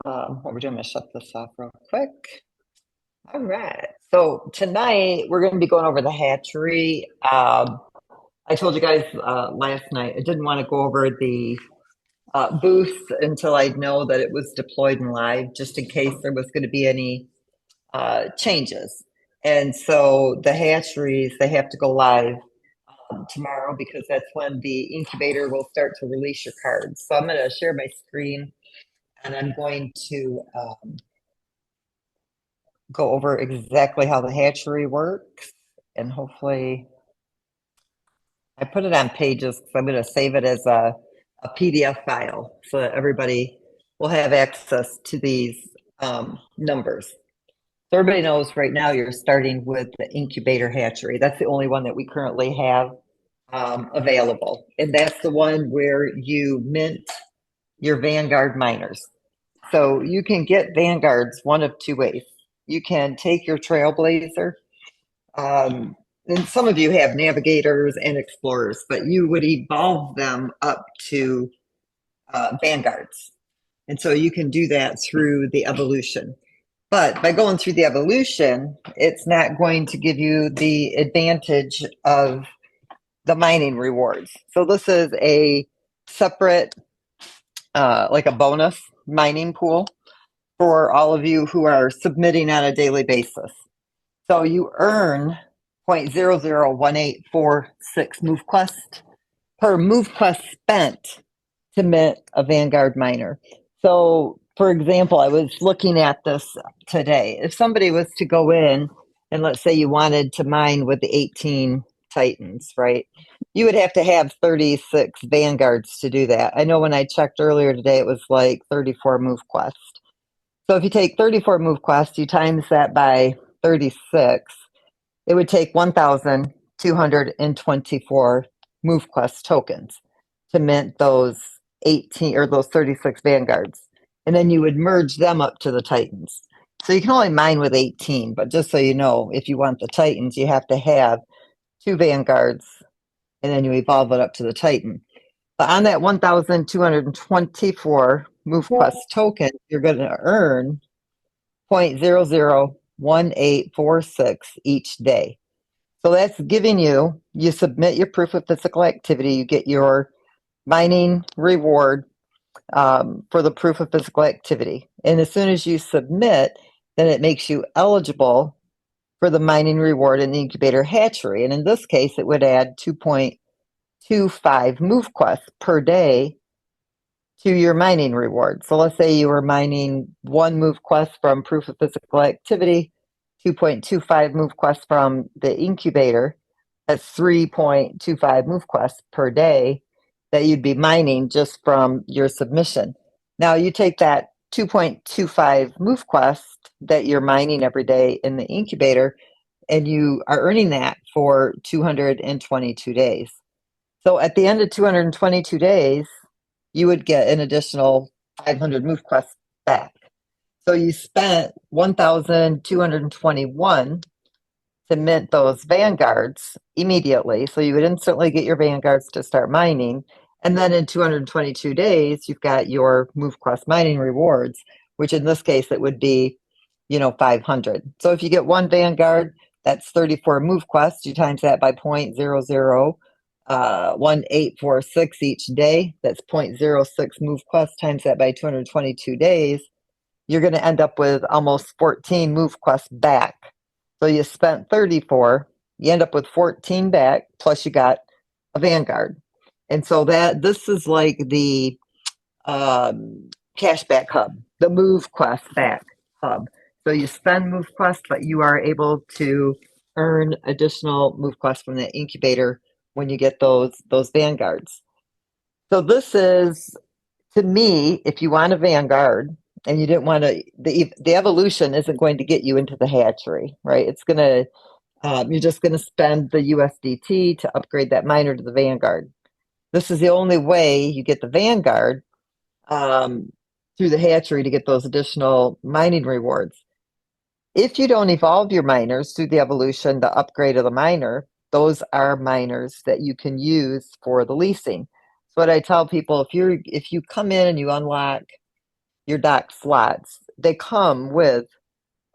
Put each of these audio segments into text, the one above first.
What we're doing, I'm gonna shut this off real quick. All right. So tonight we're going to be going over the hatchery. I told you guys last night I didn't want to go over the booth until I know that it was deployed and live, just in case there was going to be any changes. And so the hatcheries, they have to go live tomorrow because that's when the incubator will start to release your cards. So I'm going to share my screen and I'm going to go over exactly how the hatchery works. And hopefully, I put it on Pages because I'm going to save it as a PDF file so that everybody will have access to these numbers. So everybody knows right now you're starting with the incubator hatchery. That's the only one that we currently have available. And that's the one where you mint your Vanguard miners. So you can get Vanguards one of two ways. You can take your Trailblazer, and some of you have Navigators and Explorers, but you would evolve them up to Vanguards. And so you can do that through the evolution. But by going through the evolution, it's not going to give you the advantage of the mining rewards. So this is a separate, like a bonus mining pool for all of you who are submitting on a daily basis. So you earn 0.001846 move quest per move quest spent to mint a Vanguard miner. So, for example, I was looking at this today. If somebody was to go in and let's say you wanted to mine with the 18 Titans, right? You would have to have 36 Vanguards to do that. I know when I checked earlier today, it was like 34 move quest. So if you take 34 move quests, you times that by 36, it would take 1,224 move quest tokens to mint those 18 or those 36 vanguards. And then you would merge them up to the Titans. So you can only mine with 18, but just so you know, if you want the Titans, you have to have two vanguards and then you evolve it up to the Titan. But on that 1,224 move quest token, you're going to earn 0.001846 each day. So that's giving you submit your proof of physical activity, you get your mining reward for the proof of physical activity. And as soon as you submit, then it makes you eligible for the mining reward in the incubator hatchery. And in this case, it would add 2.25 move quests per day to your mining reward. So let's say you were mining one move quest from proof of physical activity, 2.25 move quests from the incubator. That's 3.25 move quests per day that you'd be mining just from your submission. Now you take that 2.25 move quest that you're mining every day in the incubator and you are earning that for 222 days. So at the end of 222 days, you would get an additional 500 move quests back. So you spent 1,221 to mint those vanguards immediately. So you would instantly get your vanguards to start mining. And then in 222 days, you've got your move quest mining rewards, which in this case, it would be, 500. So if you get one vanguard, that's 34 move quests. You times that by 0.001846 each day. That's 0.06 move quest times that by 222 days. You're going to end up with almost 14 move quests back. So you spent 34, you end up with 14 back, plus you got a Vanguard. And so this is like the cashback hub, the move quest back hub. So you spend move quest, but you are able to earn additional move quests from the incubator when you get those vanguards. So this is, to me, if you want a vanguard and you didn't want to, the evolution isn't going to get you into the hatchery, right? It's going to you're just going to spend the USDT to upgrade that miner to the vanguard. This is the only way you get the vanguard through the hatchery to get those additional mining rewards. If you don't evolve your miners through the evolution, the upgrade of the miner, those are miners that you can use for the leasing. So what I tell people, if you come in and you unlock your dock slots, they come with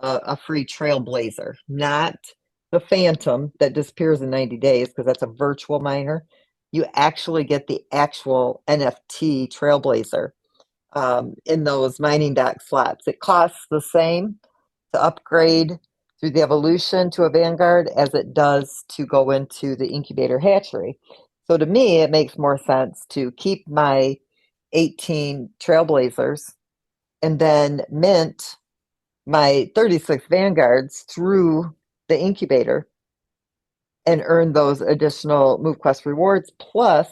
a free Trailblazer, not the Phantom that disappears in 90 days because that's a virtual miner. You actually get the actual NFT Trailblazer in those mining dock slots. It costs the same to upgrade through the evolution to a Vanguard as it does to go into the incubator hatchery. So to me, it makes more sense to keep my 18 Trailblazers and then mint my 36 Vanguards through the incubator and earn those additional MoveQuest rewards. Plus,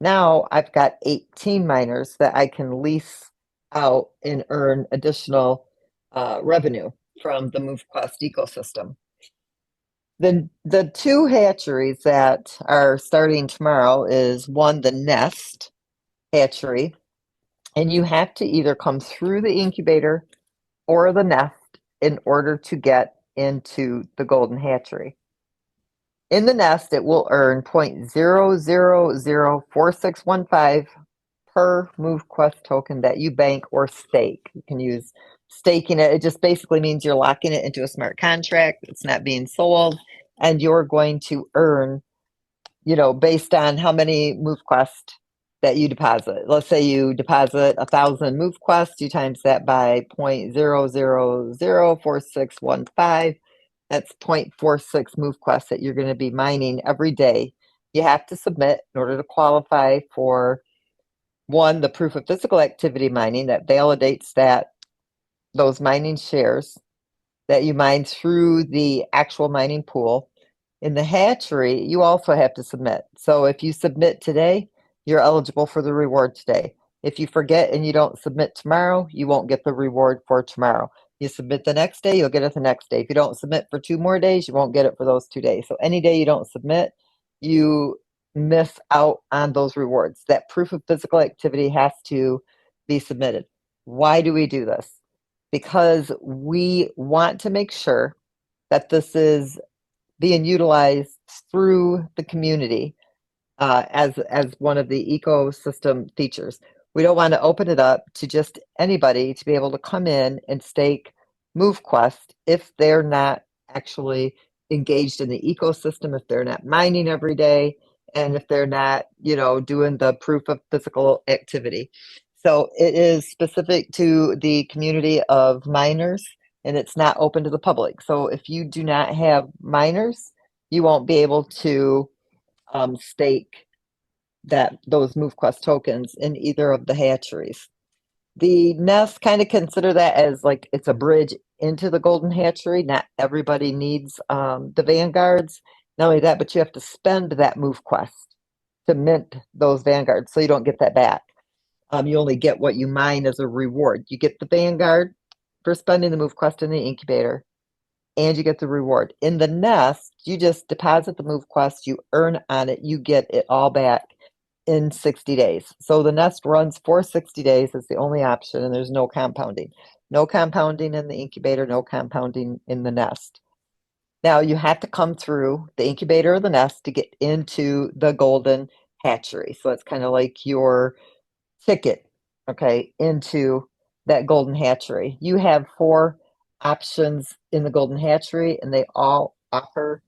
now I've got 18 miners that I can lease out and earn additional revenue from the MoveQuest ecosystem. The two hatcheries that are starting tomorrow is one, the Nest hatchery, and you have to either come through the incubator or the nest in order to get into the golden hatchery. In the nest, it will earn 0.0004615 per MoveQuest token that you bank or stake. You can use staking it. It just basically means you're locking it into a smart contract. It's not being sold, and you're going to earn, based on how many MoveQuest that you deposit. Let's say you deposit 1,000 MoveQuest, you times that by 0.0004615. That's 0.46 MoveQuest that you're going to be mining every day. You have to submit in order to qualify for one, the proof of physical activity mining that validates that those mining shares that you mine through the actual mining pool. In the hatchery, you also have to submit. So if you submit today, you're eligible for the reward today. If you forget and you don't submit tomorrow, you won't get the reward for tomorrow. You submit the next day, you'll get it the next day. If you don't submit for 2 more days, you won't get it for those 2 days. So any day you don't submit, you miss out on those rewards. That proof of physical activity has to be submitted. Why do we do this? Because we want to make sure that this is being utilized through the community as one of the ecosystem features. We don't want to open it up to just anybody to be able to come in and stake MoveQuest if they're not actually engaged in the ecosystem, if they're not mining every day, and if they're not, doing the proof of physical activity. So it is specific to the community of miners and it's not open to the public. So if you do not have miners, you won't be able to stake those MoveQuest tokens in either of the hatcheries. The Nest kind of consider that as like it's a bridge into the golden hatchery. Not everybody needs the Vanguards. Not only that, but you have to spend that MoveQuest to mint those Vanguards, so you don't get that back. You only get what you mine as a reward. You get the Vanguard for spending the MoveQuest in the incubator, and you get the reward. In the Nest, you just deposit the MoveQuest, you earn on it, you get it all back in 60 days. So the Nest runs for 60 days. It's the only option, and there's no compounding. No compounding in the incubator, no compounding in the Nest. Now, you have to come through the incubator or the Nest to get into the golden hatchery. So it's kind of like your ticket, okay, into that golden hatchery. You have 4 options in the golden hatchery, and they all offer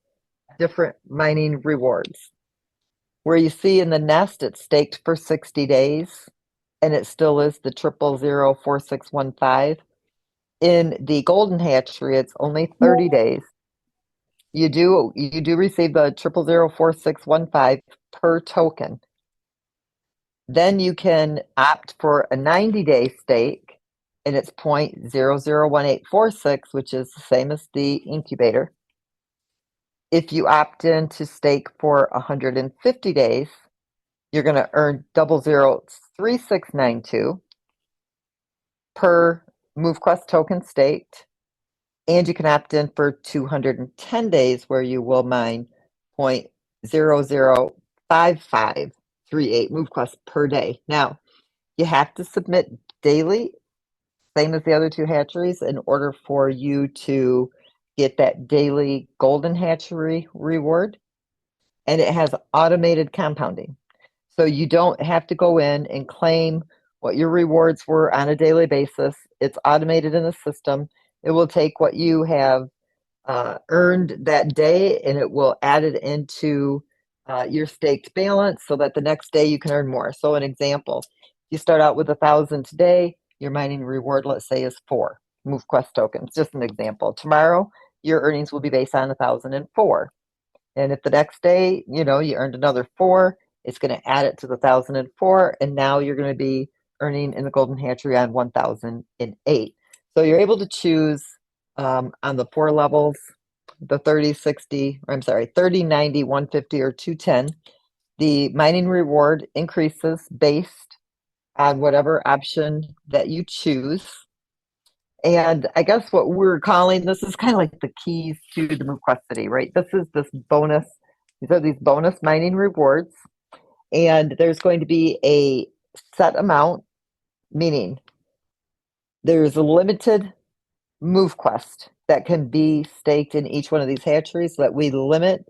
different mining rewards. Where you see in the Nest, it's staked for 60 days, and it still is the 0.0004615. In the golden hatchery, it's only 30 days. You do receive the 0.0004615 per token. Then you can opt for a 90-day stake, and it's 0.001846, which is the same as the incubator. If you opt in to stake for 150 days, you're going to earn 0.03692 per MoveQuest token staked, and you can opt in for 210 days where you will mine 0.005538 MoveQuest per day. Now, you have to submit daily, same as the other 2 hatcheries, in order for you to get that daily golden hatchery reward. And it has automated compounding. So you don't have to go in and claim what your rewards were on a daily basis. It's automated in the system. It will take what you have earned that day and it will add it into your staked balance so that the next day you can earn more. So, an example, you start out with 1,000 today, your mining reward, let's say, is 4 MoveQuest tokens. Just an example. Tomorrow, your earnings will be based on 1,004. And if the next day, you earned another 4, it's going to add it to the 1,004. And now you're going to be earning in the Golden Hatchery on 1,008. So you're able to choose on the 4 levels, the 30, 60, or I'm sorry, 30, 90, 150, or 210. The mining reward increases based on whatever option that you choose. And I guess what we're calling this is kind of like the keys to the MoveQuest, right? This is this bonus. These are these bonus mining rewards, and there's going to be a set amount, meaning there's a limited MoveQuest that can be staked in each one of these hatcheries so that we limit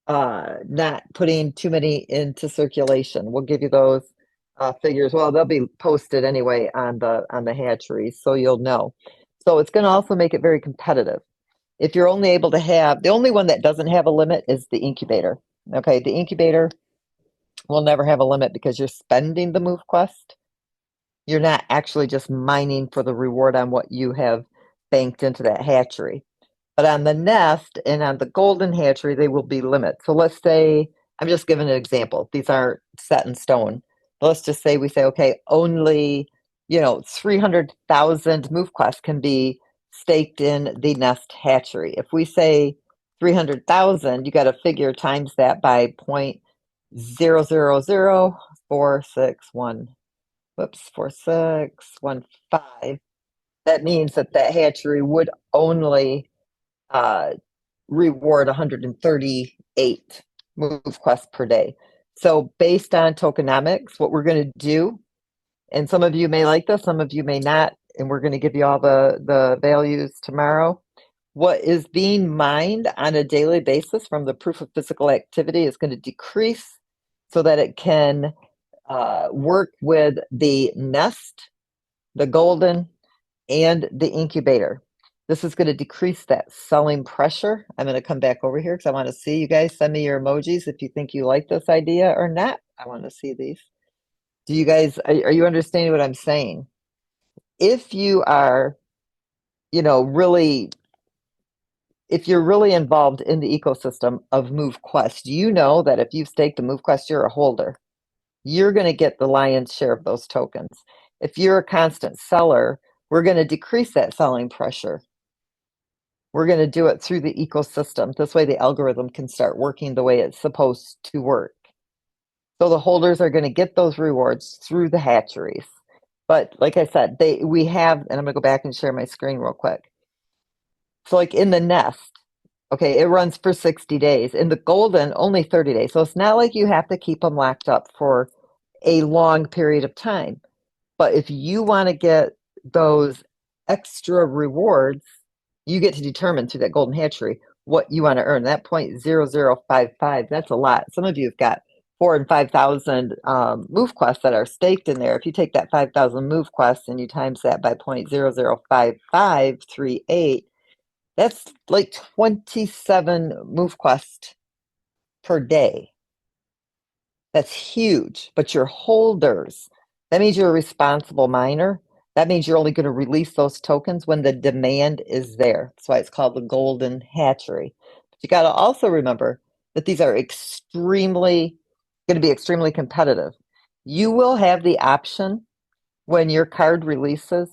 not putting too many into circulation. We'll give you those figures. Well, they'll be posted anyway on the hatcheries, so you'll know. So it's going to also make it very competitive. If you're only able to have, the only one that doesn't have a limit is the incubator. Okay, the incubator will never have a limit because you're spending the MoveQuest. You're not actually just mining for the reward on what you have banked into that hatchery. But on the nest and on the golden hatchery, they will be limits. So let's say, I'm just giving an example. These aren't set in stone. But let's just say we say, okay, only, 300,000 MoveQuest can be staked in the nest hatchery. If we say 300,000, you got to figure times that by 0.000461, whoops, 4615. That means that hatchery would only reward 138 MoveQuest per day. So based on tokenomics, what we're going to do, and some of you may like this, some of you may not, and we're going to give you all the values tomorrow. What is being mined on a daily basis from the proof of physical activity is going to decrease so that it can work with the nest, the golden, and the incubator. This is going to decrease that selling pressure. I'm going to come back over here because I want to see you guys. Send me your emojis if you think you like this idea or not. I want to see these. Do you guys, are you understanding what I'm saying? If you are, really, if you're really involved in the ecosystem of MoveQuest, you know that if you've staked a MoveQuest, you're a holder. You're going to get the lion's share of those tokens. If you're a constant seller, we're going to decrease that selling pressure. We're going to do it through the ecosystem. This way the algorithm can start working the way it's supposed to work. So the holders are going to get those rewards through the hatcheries. But like I said, we have, and I'm going to go back and share my screen real quick. So like in the nest, okay, it runs for 60 days. In the golden, only 30 days. So it's not like you have to keep them locked up for a long period of time. But if you want to get those extra rewards, you get to determine through that golden hatchery what you want to earn. That 0.0055, that's a lot. Some of you have got 4,000 and 5,000 MoveQuests that are staked in there. If you take that 5,000 MoveQuests and you times that by 0.005538, that's like 27 MoveQuest per day. That's huge, but you're holders. That means you're a responsible miner. That means you're only going to release those tokens when the demand is there. That's why it's called the golden hatchery. But you got to also remember that these are going to be extremely competitive. You will have the option when your card releases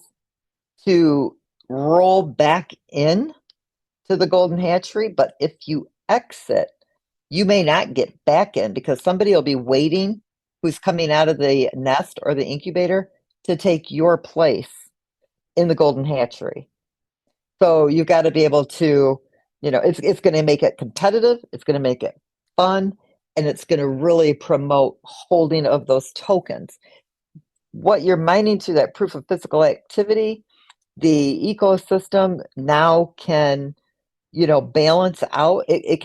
to roll back in to the golden hatchery, but if you exit, you may not get back in because somebody will be waiting who's coming out of the nest or the incubator to take your place in the golden hatchery. So you've got to be able to, it's going to make it competitive, it's going to make it fun, and it's going to really promote holding of those tokens. What you're mining through that proof of physical activity, the ecosystem now can, balance out. It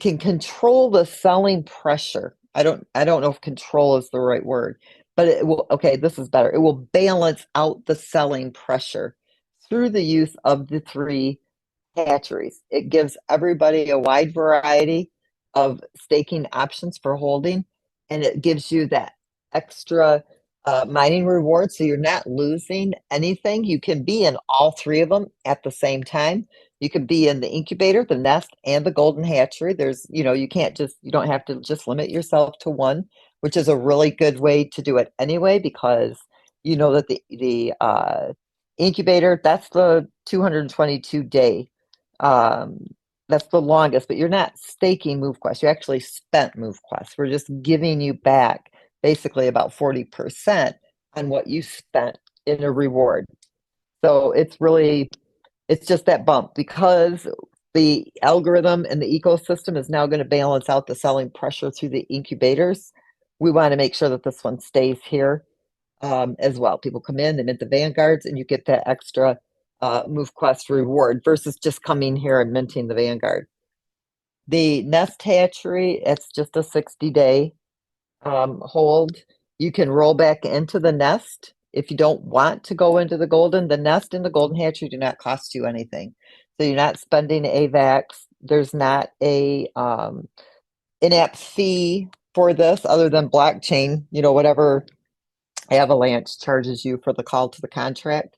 can control the selling pressure I don't know if control is the right word, but it will, okay, this is better. It will balance out the selling pressure through the use of the three hatcheries. It gives everybody a wide variety of staking options for holding, and it gives you that extra mining reward. So you're not losing anything. You can be in all three of them at the same time. You could be in the incubator, the nest, and the golden hatchery. You can't you don't have to just limit yourself to one, which is a really good way to do it anyway, because you know that the incubator, that's the 222-day, um, that's the longest, but you're not staking MoveQuest. You actually spent MoveQuest. We're just giving you back basically about 40% on what you spent in a reward. So it's just that bump because the algorithm and the ecosystem is now going to balance out the selling pressure through the incubators. We want to make sure that this one stays here as well. People come in, they mint the Vanguards, and you get that extra MoveQuest reward versus just coming here and minting the Vanguard. The Nest Hatchery, it's just a 60-day hold. You can roll back into the nest if you don't want to go into the golden. The nest and the golden hatchery do not cost you anything. So you're not spending AVAX. There's not a in-app fee for this other than blockchain, whatever Avalanche charges you for the call to the contract,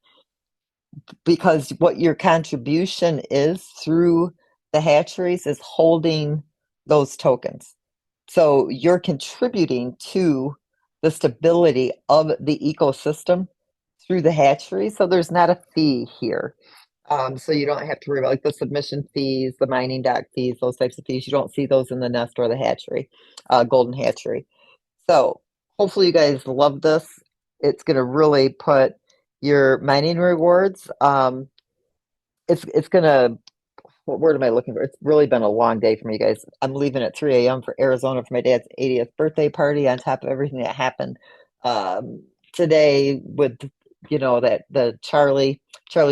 because what your contribution is through the hatcheries is holding those tokens. So you're contributing to the stability of the ecosystem through the hatchery. So there's not a fee here. So you don't have to worry about like the submission fees, the mining dock fees, those types of fees. You don't see those in the nest or the hatchery, golden hatchery. So hopefully you guys love this. It's going to really put your mining rewards. It's going to, what word am I looking for? It's really been a long day for me, guys. I'm leaving at 3 a.m. for Arizona for my dad's 80th birthday party on top of everything that happened today with, that the Charlie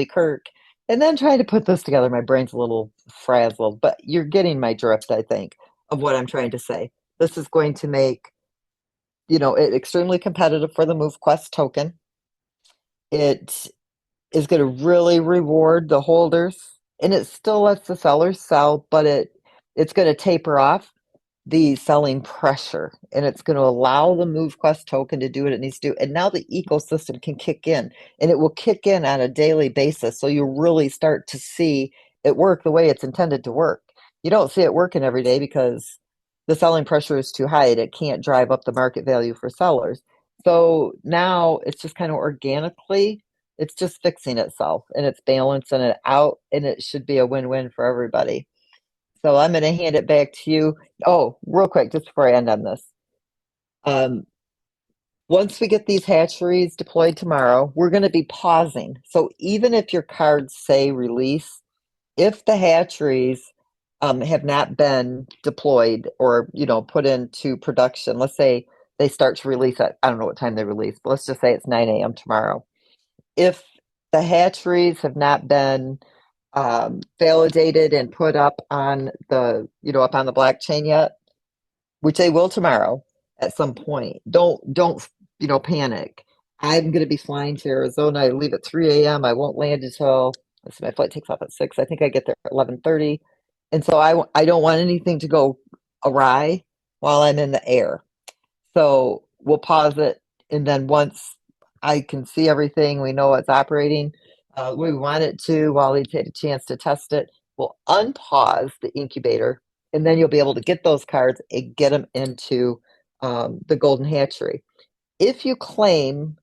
Kirk, and then trying to put this together. My brain's a little frazzled, but you're getting my drift, I think, of what I'm trying to say. This is going to make, it extremely competitive for the MoveQuest token. It is going to really reward the holders, and it still lets the sellers sell, but it's going to taper off the selling pressure, and it's going to allow the MoveQuest token to do what it needs to do. And now the ecosystem can kick in, and it will kick in on a daily basis. So you really start to see it work the way it's intended to work. You don't see it working every day because the selling pressure is too high and it can't drive up the market value for sellers. So now it's just kind of organically, it's just fixing itself and it's balancing it out, and it should be a win-win for everybody. So I'm going to hand it back to you. Oh, real quick, just before I end on this. Um, Once we get these hatcheries deployed tomorrow, we're going to be pausing. So even if your cards say release, if the hatcheries have not been deployed or put into production, let's say they start to release at, I don't know what time they release, but let's just say it's 9 a.m. tomorrow. If the hatcheries have not been validated and put up on up on the blockchain yet, which they will tomorrow at some point, don't panic. I'm going to be flying to Arizona. I leave at 3 a.m. I won't land until, let's see, my flight takes off at 6. I think I get there at 11:30. And so I don't want anything to go awry while I'm in the air. So we'll pause it. And then once I can see everything, we know it's operating, we want it to, while we take a chance to test it, we'll unpause the incubator. And then you'll be able to get those cards and get them into the golden hatchery. If you claim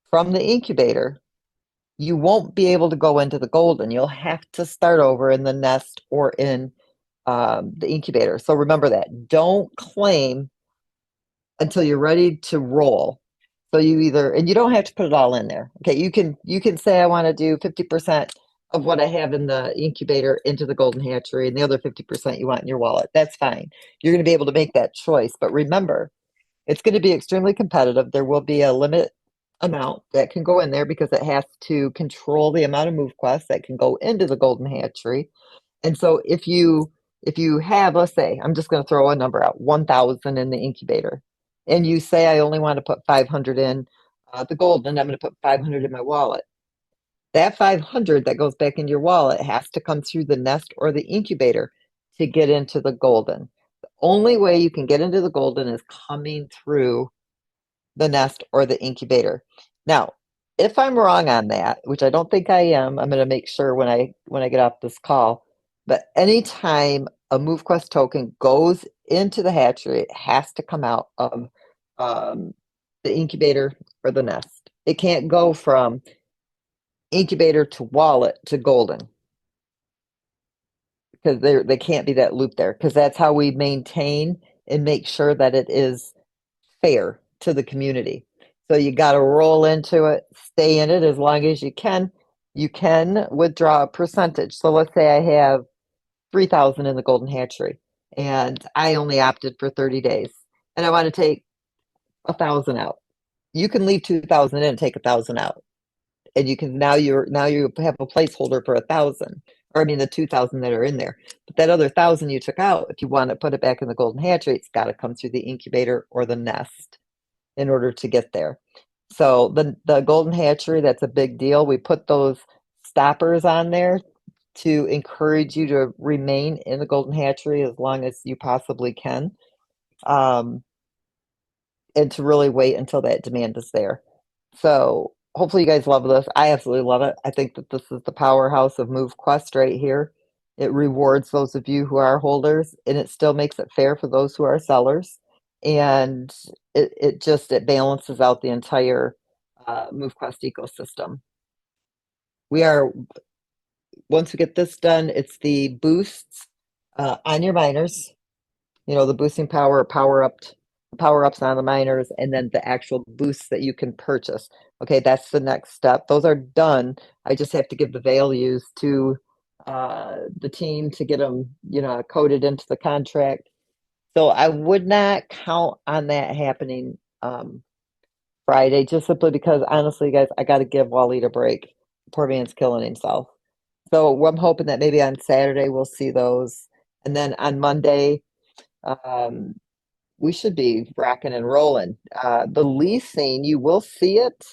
from the incubator, you won't be able to go into the golden. You'll have to start over in the nest or in the incubator. So remember that. Don't claim until you're ready to roll. So and you don't have to put it all in there. Okay, you can say I want to do 50% of what I have in the incubator into the golden hatchery, and the other 50% you want in your wallet. That's fine. You're going to be able to make that choice. But remember, it's going to be extremely competitive. There will be a limit amount that can go in there because it has to control the amount of MoveQuest that can go into the golden hatchery. And so if you if you have, let's say, I'm just going to throw a number out, 1,000 in the incubator, and you say I only want to put 500 in the golden, I'm going to put 500 in my wallet. That 500 that goes back in your wallet has to come through the nest or the incubator to get into the golden. The only way you can get into the golden is coming through the nest or the incubator. Now, if I'm wrong on that, which I don't think I am, I'm going to make sure when I get off this call. But anytime a MoveQuest token goes into the hatchery, it has to come out of um, the incubator or the nest. It can't go from incubator to wallet to golden because they can't be that loop there because that's how we maintain and make sure that it is fair to the community. So you got to roll into it, stay in it as long as you can. You can withdraw a percentage. So let's say I have 3,000 in the golden hatchery and I only opted for 30 days and I want to take 1,000 out. You can leave 2,000 in and take 1,000 out. And you can now you have a placeholder for 1,000, or I mean the 2,000 that are in there. But that other 1,000 you took out, if you want to put it back in the golden hatchery, it's got to come through the incubator or the nest in order to get there. So the golden hatchery, that's a big deal. We put those stoppers on there to encourage you to remain in the golden hatchery as long as you possibly can, um, and to really wait until that demand is there. So hopefully you guys love this. I absolutely love it. I think that this is the powerhouse of MoveQuest right here. It rewards those of you who are holders, and it still makes it fair for those who are sellers. And it balances out the entire MoveQuest ecosystem. We are once we get this done, it's the boosts on your miners. You know, the boosting power, power ups on the miners, and then the actual boosts that you can purchase. Okay, that's the next step. Those are done. I just have to give the values to the team to get them, coded into the contract. So I would not count on that happening Friday, just simply because honestly, guys, I got to give Waleed a break. Poor man's killing himself. So I'm hoping that maybe on Saturday we'll see those, and then on Monday. Um, we should be rocking and rolling. The leasing, you will see it,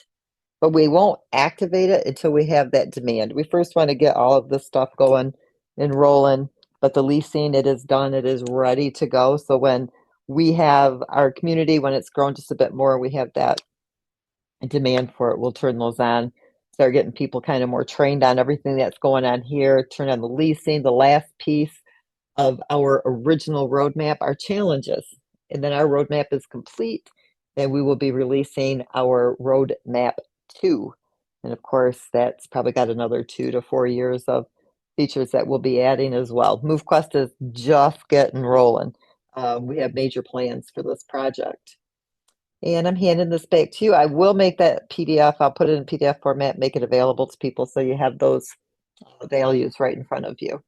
but we won't activate it until we have that demand. We first want to get all of this stuff going and rolling, but the leasing, it is done, it is ready to go. So when we have our community, when it's grown just a bit more, we have that demand for it, we'll turn those on, start getting people kind of more trained on everything that's going on here, turn on the leasing, the last piece of our original roadmap, our challenges. And then our roadmap is complete, and we will be releasing our roadmap 2. And of course, that's probably got another 2 to 4 years of features that we'll be adding as well. MoveQuest is just getting rolling. We have major plans for this project. And I'm handing this back to you. I will make that PDF. I'll put it in PDF format, make it available to people so you have those values right in front of you.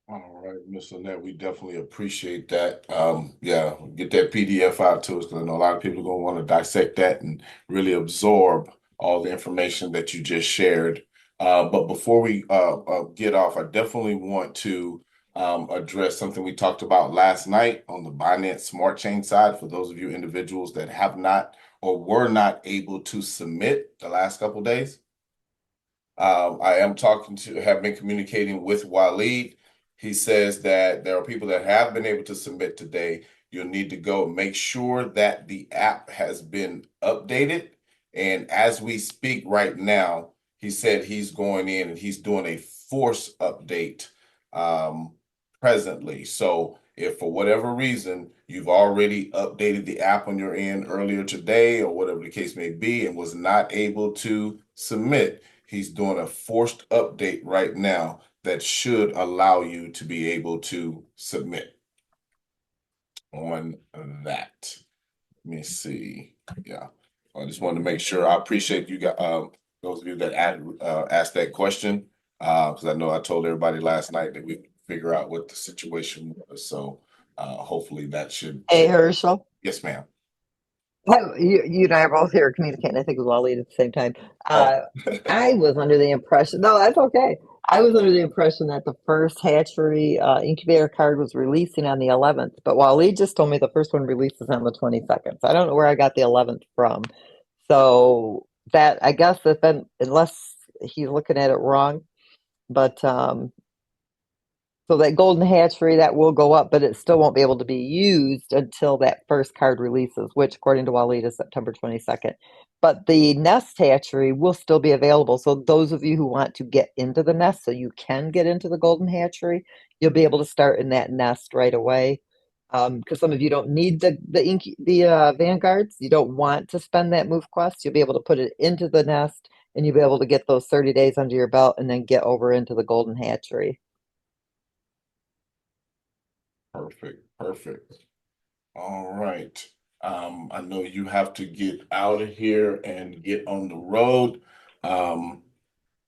All right, Miss Annette, we definitely appreciate that. Yeah, get that PDF out to us because I know a lot of people are going to want to dissect that and really absorb all the information that you just shared. But before we get off, I definitely want to address something we talked about last night on the Binance Smart Chain side for those of you individuals that have not or were not able to submit the last couple of days. I have been communicating with Waleed. He says that there are people that have been able to submit today. You'll need to go make sure that the app has been updated. And as we speak right now, he said he's going in and he's doing a force update um, presently. So if for whatever reason you've already updated the app on your end earlier today or whatever the case may be and was not able to submit, he's doing a forced update right now that should allow you to be able to submit on that. Let me see. Yeah, I just wanted to make sure. I appreciate you got those of you that asked that question because I know I told everybody last night that we figure out what the situation was. So hopefully that should. Hey, Herschel. Yes, ma'am. You and I are both here communicating. I think with Waleed at the same time. Oh. I was under the impression, no, that's okay. I was under the impression that the first hatchery incubator card was releasing on the 11th, but Waleed just told me the first one releases on the 22nd. So I don't know where I got the 11th from. So that I guess if then unless he's looking at it wrong, but so that golden hatchery that will go up, but it still won't be able to be used until that first card releases, which according to Waleed is September 22nd. But the nest hatchery will still be available. So those of you who want to get into the nest, so you can get into the golden hatchery, you'll be able to start in that nest right away. Because some of you don't need the vanguards, you don't want to spend that move quest. You'll be able to put it into the nest, and you'll be able to get those 30 days under your belt, and then get over into the golden hatchery. Perfect, perfect. All right. I know you have to get out of here and get on the road. Um,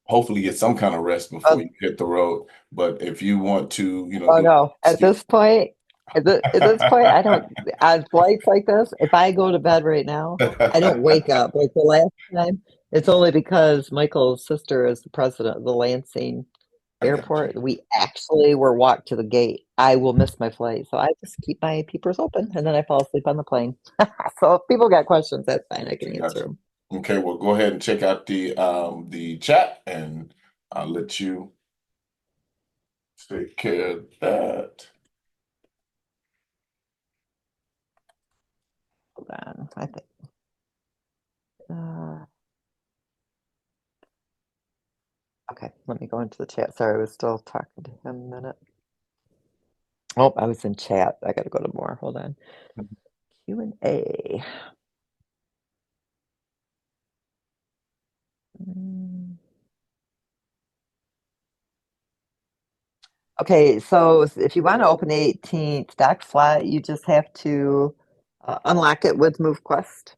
Hopefully get some kind of rest before you hit the road. But if you want to, Oh do no. At this point, at this point, I don't, on flights like this, if I go to bed right now, I don't wake up. Like the last time, it's only because Michael's sister is the president of the Lansing I got airport. you. We actually were walked to the gate. I will miss my flight. So I just keep my peepers open and then I fall asleep on the plane. So if people got questions, that's fine. I can Gotcha, answer gotcha. them. Okay, well, go ahead and check out the chat, and I'll let you take care of that. Hold on. I think. Uh, okay, let me go into the chat. Sorry, I was still talking to him a minute. Oh, I was in chat. I gotta go to more. Hold on. Q&A. Mm. Okay, so if you want to open the 18th dock slot, you just have to unlock it with Move Quest,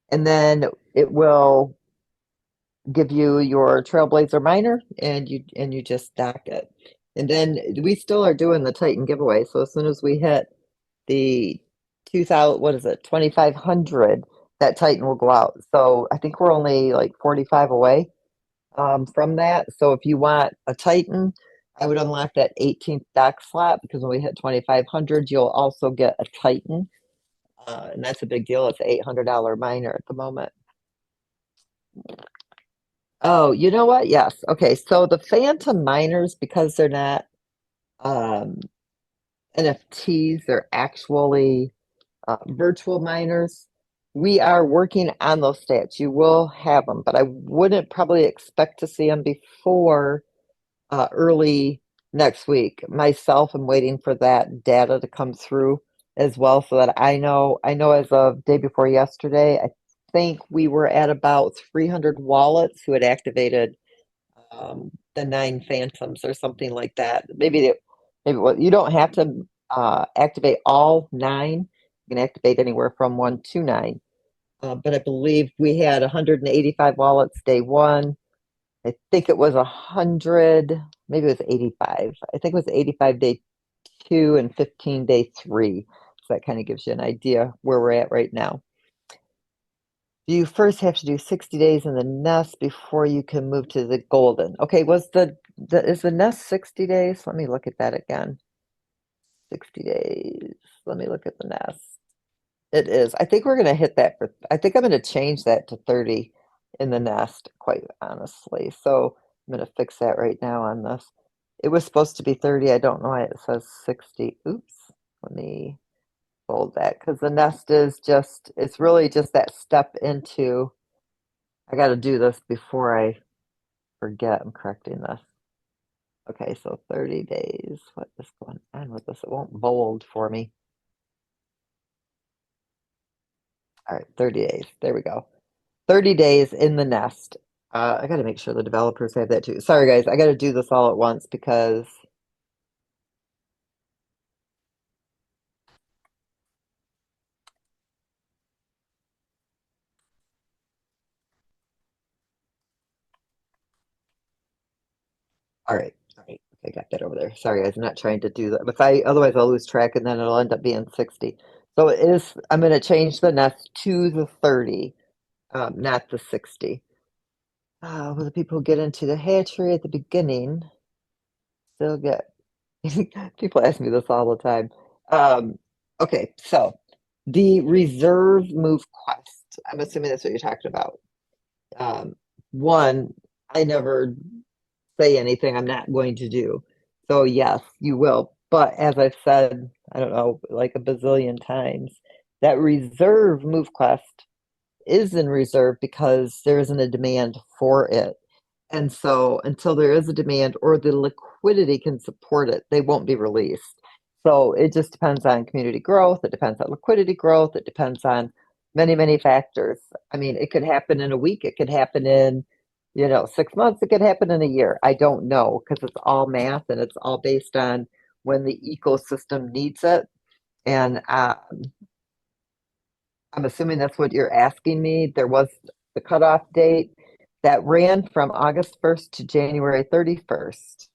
and then it will give you your Trailblazer miner, and you just dock it. And then we still are doing the Titan giveaway. So as soon as we hit the 2000, what is it, 2500, that Titan will go out. So I think we're only like 45 away from that. So if you want a Titan, I would unlock that 18th dock slot because when we hit 2500, you'll also get a Titan. And that's a big deal. It's an $800 miner at the moment. Oh, you know what? Yes. Okay. So the Phantom miners, because they're not um, NFTs, they're actually virtual miners. We are working on those stats. You will have them, but I wouldn't probably expect to see them before early next week. Myself, I'm waiting for that data to come through as well so that I know. I know as of day before yesterday, I think we were at about 300 wallets who had activated the 9 phantoms or something like that. Maybe well, you don't have to activate all 9. You can activate anywhere from 1 to 9. But I believe we had 185 wallets day one. I think it was 100, maybe it was 85. I think it was 85 day two and 15 day three. So that kind of gives you an idea where we're at right now. You first have to do 60 days in the nest before you can move to the golden. Okay, was is the nest 60 days? Let me look at that again. 60 days. Let me look at the nest. It is. I think we're going to hit that I think I'm going to change that to 30 in the nest, quite honestly. So I'm going to fix that right now on this. It was supposed to be 30. I don't know why it says 60. Oops. Let me fold that because the nest is it's really just that step into, I got to do this before I forget. I'm correcting this. Okay, so 30 days. What is going on with this? It won't bold for me. All right, 30 days. There we go. 30 days in the nest. I got to make sure the developers have that too. Sorry, guys. I got to do this all at once because. All right. All right. I got that over there. Sorry, guys. I'm not trying to do that. Otherwise, I'll lose track and then it'll end up being 60. So I'm going to change the nest to the 30, not the 60. Will the people who get into the hatchery at the beginning still get? People ask me this all the time. Um, okay, so the reserve move quest. I'm assuming that's what you're talking about. Um, One, I never say anything I'm not going to do. So yes, you will. But as I've said, I don't know, like a bazillion times, that reserve move quest is in reserve because there isn't a demand for it. And so until there is a demand or the liquidity can support it, they won't be released. So it just depends on community growth. It depends on liquidity growth. It depends on many, many factors. I mean, it could happen in a week. It could happen in, 6 months. It could happen in a year. I don't know because it's all math and it's all based on when the ecosystem needs it. And I'm assuming that's what you're asking me. There was the cutoff date that ran from August 1st to January 31st.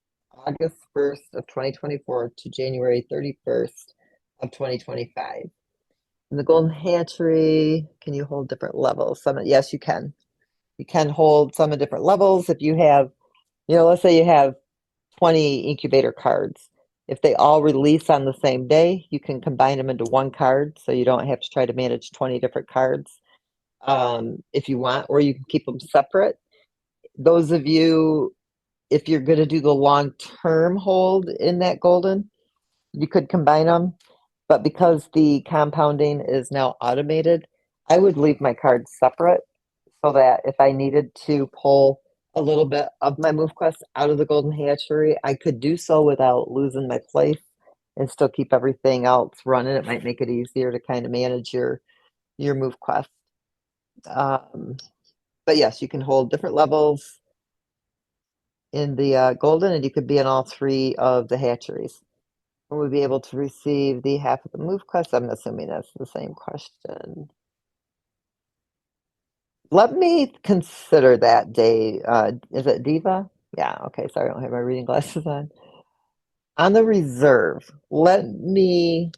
August 1st of 2024 to January 31st of 2025. In the Golden Hatchery, can you hold different levels? Some, yes, you can. You can hold some at different levels. If you have, let's say you have 20 incubator cards. If they all release on the same day, you can combine them into one card so you don't have to try to manage 20 different cards if you want, or you can keep them separate. Those of you, if you're going to do the long term hold in that golden, you could combine them. But because the compounding is now automated, I would leave my cards separate so that if I needed to pull a little bit of my move quest out of the golden hatchery, I could do so without losing my place and still keep everything else running. It might make it easier to kind of manage your move quest. Um, but yes, you can hold different levels in the golden, and you could be in all three of the hatcheries. Will we be able to receive the half of the move quest? I'm assuming that's the same question. Let me consider that day. Is it Diva? Yeah, okay, sorry, I don't have my reading glasses on. On the reserve, I'm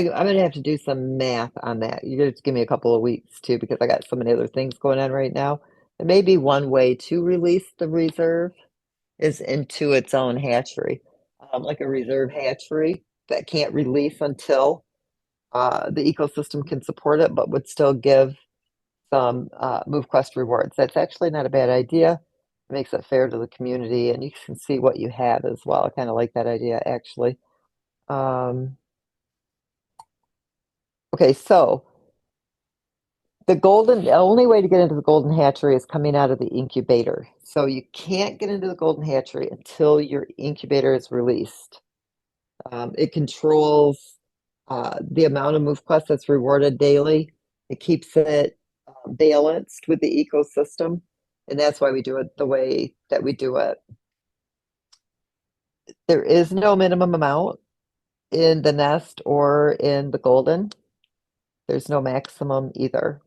gonna have to do some math on that. You're gonna have to give me a couple of weeks too, because I got so many other things going on right now. There may be one way to release the reserve is into its own hatchery, like a reserve hatchery that can't release until the ecosystem can support it, but would still give some Move Quest rewards. That's actually not a bad idea. It makes it fair to the community, and you can see what you have as well. I kind of like that idea, actually. Um, okay, so the only way to get into the golden hatchery is coming out of the incubator. So you can't get into the golden hatchery until your incubator is released. It controls the amount of move quests that's rewarded daily. It keeps it balanced with the ecosystem, and that's why we do it the way that we do it. There is no minimum amount in the nest or in the golden. There's no maximum either.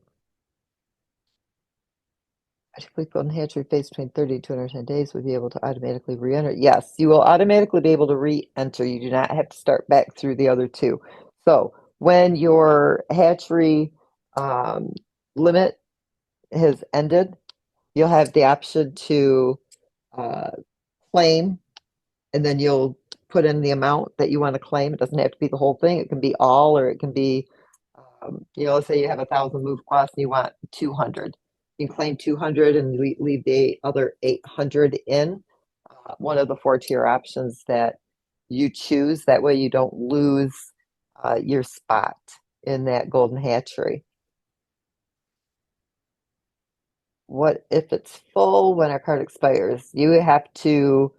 I believe golden hatchery phase between 30 to 210 days would be able to automatically re-enter. Yes, you will automatically be able to re-enter. You do not have to start back through the other two. So when your hatchery um, limit has ended, you'll have the option to uh, claim, and then you'll put in the amount that you want to claim. It doesn't have to be the whole thing. It can be all, or it can be, let's say you have 1,000 move quests and you want 200. You can claim 200 and leave the other 800 in one of the four-tier options that you choose. That way you don't lose your spot in that golden hatchery. What if it's full when our card expires? You have to,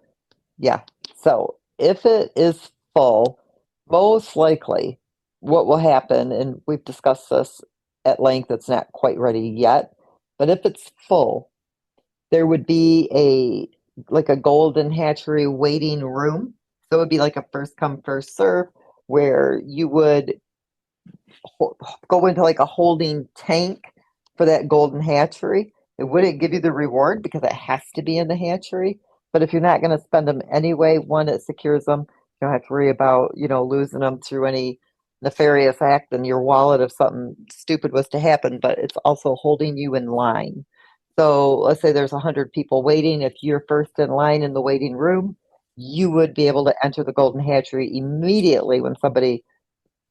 yeah. So if it is full, most likely what will happen, and we've discussed this at length, it's not quite ready yet, but if it's full, there would be like a golden hatchery waiting room. So it would be like a first come, first serve where you would go into like a holding tank for that golden hatchery. It wouldn't give you the reward because it has to be in the hatchery. But if you're not going to spend them anyway, one, it secures them. You don't have to worry about, losing them through any nefarious act in your wallet if something stupid was to happen, but it's also holding you in line. So let's say there's 100 people waiting. If you're first in line in the waiting room, you would be able to enter the golden hatchery immediately when somebody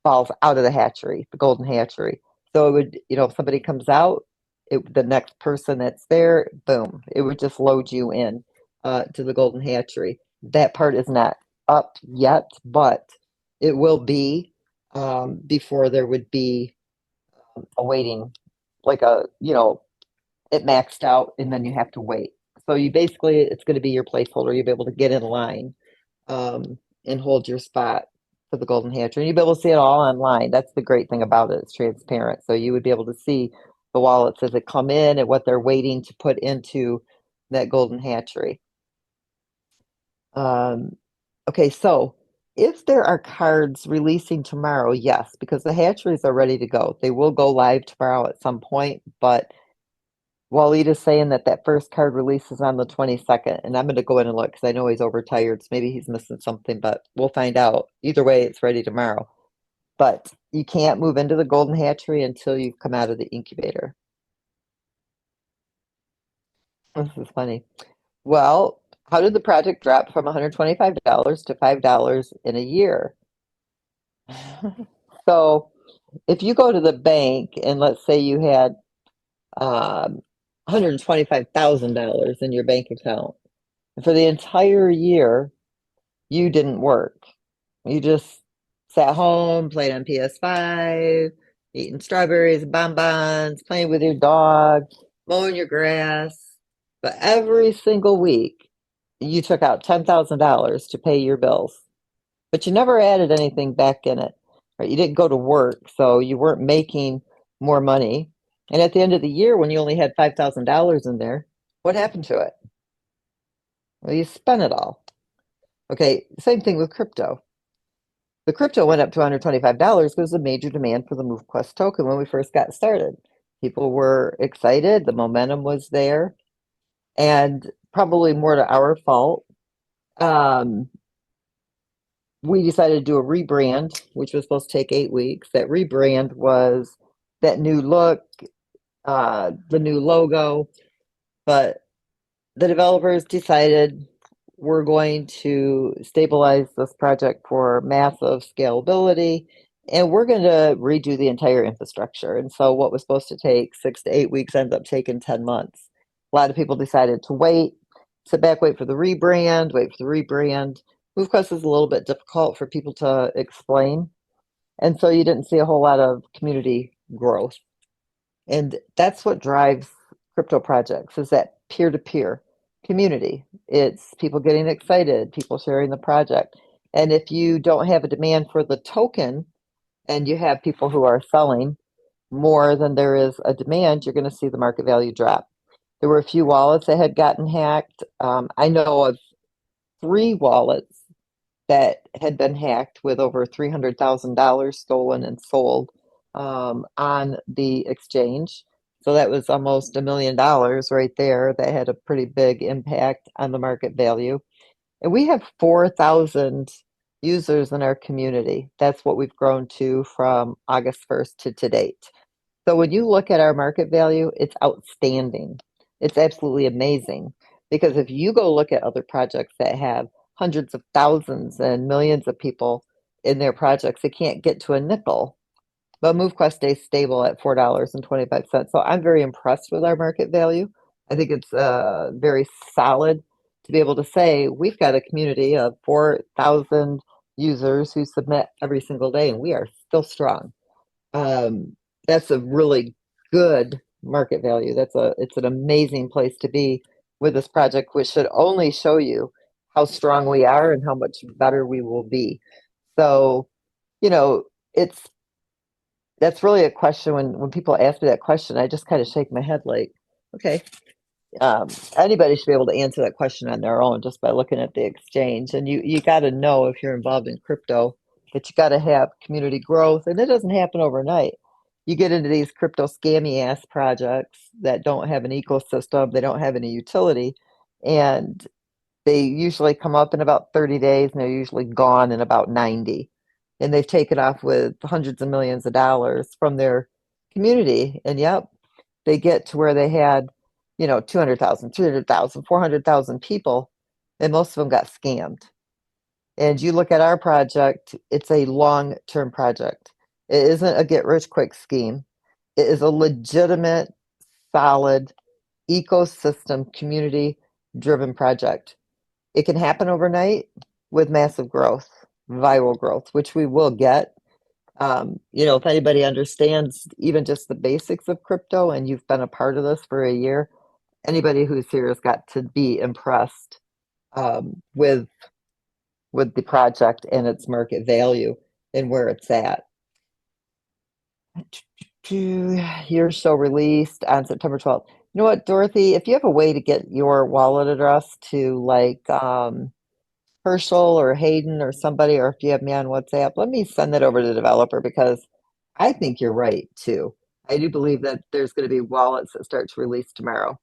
falls out of the hatchery, the golden hatchery. So it would, if somebody comes out, the next person that's there, boom, it would just load you in to the golden hatchery. That part is not up yet, but it will be before there would be a waiting, like it maxed out and then you have to wait. So you basically, it's going to be your placeholder. You'll be able to get in line and hold your spot for the golden hatchery. And you'll be able to see it all online. That's the great thing about it. It's transparent. So you would be able to see the wallets as they come in and what they're waiting to put into that golden hatchery. Um, okay, so if there are cards releasing tomorrow, yes, because the hatcheries are ready to go. They will go live tomorrow at some point, but Waleed is saying that that first card releases on the 22nd, and I'm going to go in and look because I know he's overtired, so maybe he's missing something, but we'll find out. Either way, it's ready tomorrow. But you can't move into the golden hatchery until you come out of the incubator. This is funny. Well, how did the project drop from $125 to $5 in a year? So if you go to the bank and let's say you had $125,000 in your bank account, and for the entire year, you didn't work. You just sat home, played on PS5, eating strawberries, bonbons, playing with your dog, mowing your grass. But every single week, you took out $10,000 to pay your bills, but you never added anything back in it. Right? You didn't go to work, so you weren't making more money. And at the end of the year, when you only had $5,000 in there, what happened to it? Well, you spent it all. Okay, same thing with crypto. The crypto went up to $125 because of the major demand for the MoveQuest token when we first got started. People were excited, the momentum was there, and probably more to our fault. Um, we decided to do a rebrand, which was supposed to take 8 weeks. That rebrand was that new look, the new logo, but the developers decided we're going to stabilize this project for massive scalability and we're going to redo the entire infrastructure. And so what was supposed to take 6 to 8 weeks ended up taking 10 months. A lot of people decided to wait, sit back, wait for the rebrand, wait for the rebrand. MoveQuest is a little bit difficult for people to explain. And so you didn't see a whole lot of community growth. And that's what drives crypto projects is that peer-to-peer community. It's people getting excited, people sharing the project. And if you don't have a demand for the token and you have people who are selling more than there is a demand, you're going to see the market value drop. There were a few wallets that had gotten hacked. I know of 3 wallets that had been hacked with over $300,000 stolen and sold on the exchange. So that was almost $1 million right there. That had a pretty big impact on the market value. And we have 4,000 users in our community. That's what we've grown to from August 1st to date. So when you look at our market value, it's outstanding. It's absolutely amazing. Because if you go look at other projects that have hundreds of thousands and millions of people in their projects, they can't get to a nickel. But MoveQuest stays stable at $4.25. So I'm very impressed with our market value. I think it's very solid to be able to say we've got a community of 4,000 users who submit every single day, and we are still strong. That's a really good market value. It's an amazing place to be with this project, which should only show you how strong we are and how much better we will be. So, you know, it's that's really a question when people ask me that question, I just kind of shake my head like, okay, um, anybody should be able to answer that question on their own just by looking at the exchange. And you got to know if you're involved in crypto that you got to have community growth, and it doesn't happen overnight. You get into these crypto scammy ass projects that don't have an ecosystem, they don't have any utility, and they usually come up in about 30 days and they're usually gone in about 90. And they've taken off with hundreds of millions of dollars from their community. And yep, they get to where they had 200,000, 300,000, 400,000 people, and most of them got scammed. And you look at our project, it's a long-term project. It isn't a get-rich-quick scheme. It is a legitimate, solid ecosystem, community-driven project. It can happen overnight with massive growth, viral growth, which we will get. If anybody understands even just the basics of crypto and you've been a part of this for a year, anybody who's here has got to be impressed with the project and its market value and where it's at. Your show released on September 12th. You know what, Dorothy, if you have a way to get your wallet address to like Herschel or Hayden or somebody, or if you have me on WhatsApp, let me send that over to the developer because I think you're right too. I do believe that there's going to be wallets that start to release tomorrow.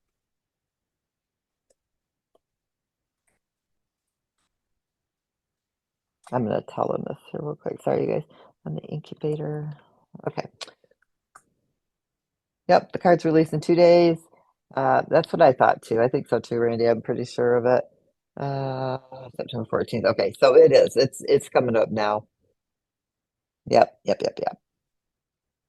I'm going to tell them this here real quick. Sorry, you guys. On the incubator. Okay. Yep, the card's released in 2 days. That's what I thought too. I think so too, Randy. I'm pretty sure of it. Uh, September 14th. Okay, so it is. It's coming up now. Yep.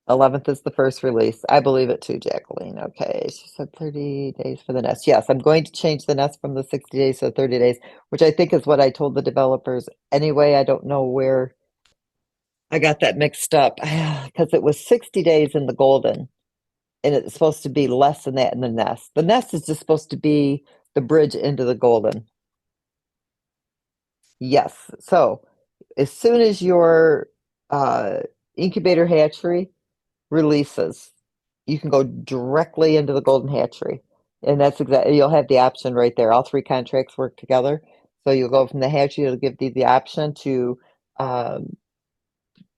11th is the first release. I believe it too, Jacqueline. Okay, she said 30 days for the nest. Yes, I'm going to change the nest from the 60 days to 30 days, which I think is what I told the developers anyway. I don't know where I got that mixed up because it was 60 days in the golden and it's supposed to be less than that in the nest. The nest is just supposed to be the bridge into the golden. Yes. So as soon as your uh, incubator hatchery releases, you can go directly into the golden hatchery. And that's exactly, you'll have the option right there. All three contracts work together. So you'll go from the hatchery, it'll give you the option to um,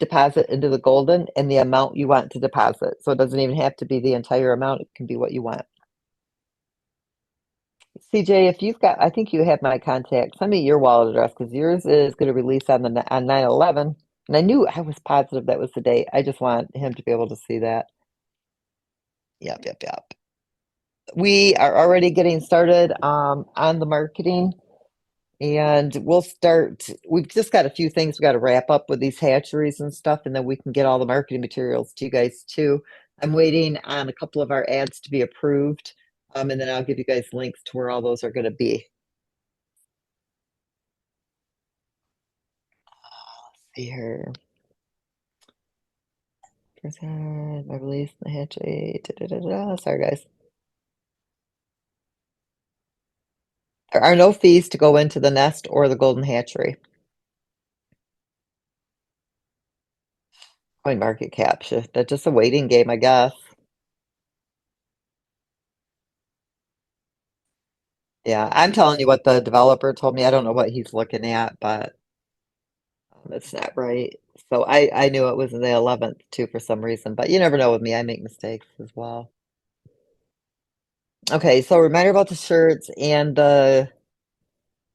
deposit into the golden and the amount you want to deposit. So it doesn't even have to be the entire amount, it can be what you want. CJ, if you've got, I think you have my contact. Send me your wallet address because yours is going to release on 9/11. And I was positive that was the date. I just want him to be able to see that. Yep. We are already getting started on the marketing and we'll start. We've just got a few things we got to wrap up with these hatcheries and stuff, and then we can get all the marketing materials to you guys too. I'm waiting on a couple of our ads to be approved, and then I'll give you guys links to where all those are going to be. See here. First time I released the hatchery. Sorry, guys. There are no fees to go into the nest or the golden hatchery. Coin market cap shift. That's just a waiting game, I guess. Yeah, I'm telling you what the developer told me. I don't know what he's looking at, but it's not right. So I knew it was in the 11th too for some reason, but you never know with me. I make mistakes as well. Okay, so reminder about the shirts and I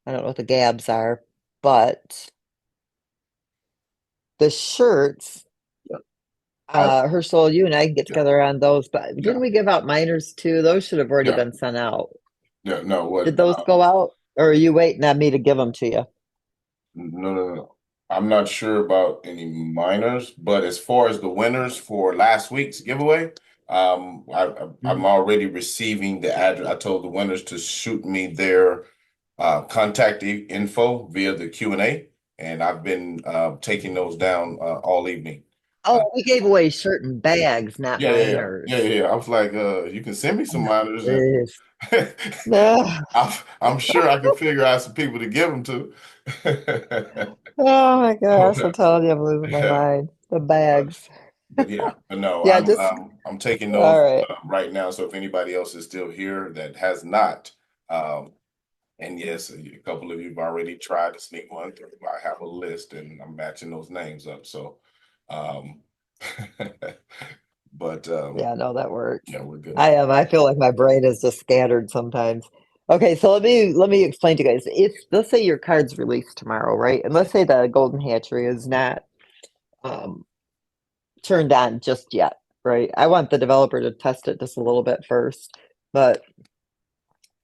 don't know what the gabs are, but the shirts, I, Herschel, you and I can get yeah, together on those, but yeah, didn't we give out minors too? Those should have already yeah, been sent out. yeah. No, what? Did those go out, or are you waiting on me to give them to you? No. I'm not sure about any minors, but as far as the winners for last week's giveaway, I'm Mm. already receiving the address. I told the winners to shoot me their contact info via the Q&A, and I've been taking those down all evening. Uh, Oh, we gave away shirt and bags, not minors. I was like, you can send me some Oh, minors, and geez. No. I'm sure I can figure out some people to give them to. Oh my gosh, I'm But, telling you, I'm losing my yeah, mind. The but bags. but no, Yeah, just I'm taking all those right. right now. So if anybody else is still here that has not, um, and yes, a couple of you have already tried to sneak one through. I have a list and I'm matching those names up. So, um, but Yeah, no, that works. yeah, we're good I on. am. I feel like my brain is just scattered sometimes. Okay, so let me explain to you guys. If let's say your card's released tomorrow, right? And let's say the golden hatchery is not um turned on just yet, right? I want the developer to test it just a little bit first, but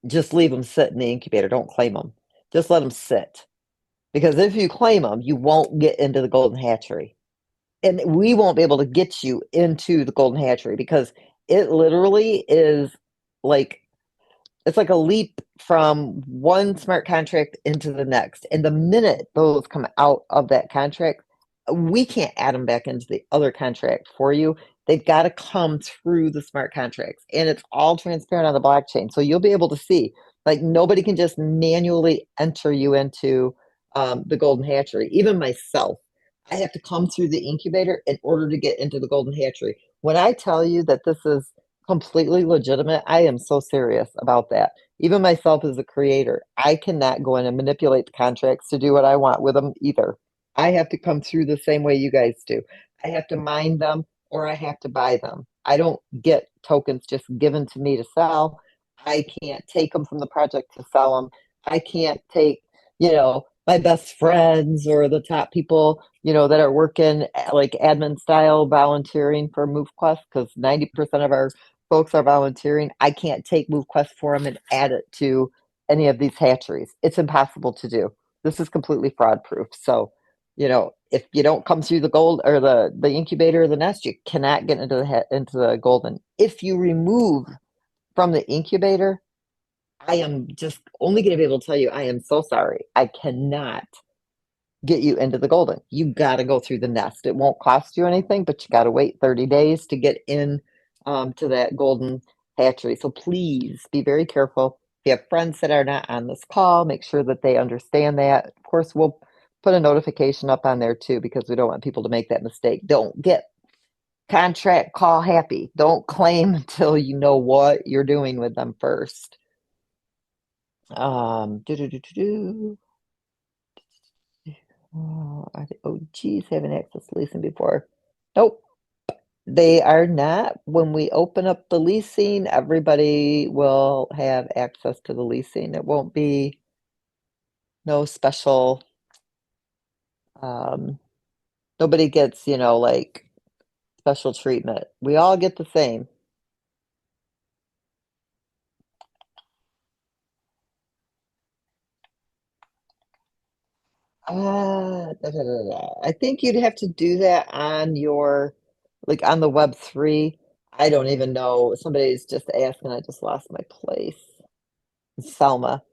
just leave them sit in the incubator. Don't claim them. Just let them sit. Because if you claim them, you won't get into the golden hatchery. And we won't be able to get you into the golden hatchery because it literally is like it's like a leap from one smart contract into the next. And the minute those come out of that contract, we can't add them back into the other contract for you. They've got to come through the smart contracts, and it's all transparent on the blockchain. So you'll be able to see, like, nobody can just manually enter you into the golden hatchery. Even myself, I have to come through the incubator in order to get into the golden hatchery. When I tell you that this is completely legitimate, I am so serious about that. Even myself as a creator, I cannot go in and manipulate the contracts to do what I want with them either. I have to come through the same way you guys do. I have to mine them or I have to buy them. I don't get tokens just given to me to sell. I can't take them from the project to sell them. I can't take, my best friends or the top people, that are working like admin style volunteering for MoveQuest because 90% of our folks are volunteering. I can't take MoveQuest for them and add it to any of these hatcheries. It's impossible to do. This is completely fraud proof. So, if you don't come through the gold or the incubator or the nest, you cannot get into the golden. If you remove from the incubator, I am just only going to be able to tell you I am so sorry. I cannot get you into the golden. You got to go through the nest. It won't cost you anything, but you got to wait 30 days to get in to that golden hatchery. So please be very careful. If you have friends that are not on this call, make sure that they understand that. Of course, we'll put a notification up on there too because we don't want people to make that mistake. Don't get contract call happy. Don't claim until you know what you're doing with them first. Do do do do do. Oh, geez, haven't accessed leasing before. Nope, they are not. When we open up the leasing, everybody will have access to the leasing. It won't be no special, um, nobody gets, like special treatment. We all get the same. I think you'd have to do that on like on the Web3. I don't even know. Somebody's just asking. I just lost my place. Selma.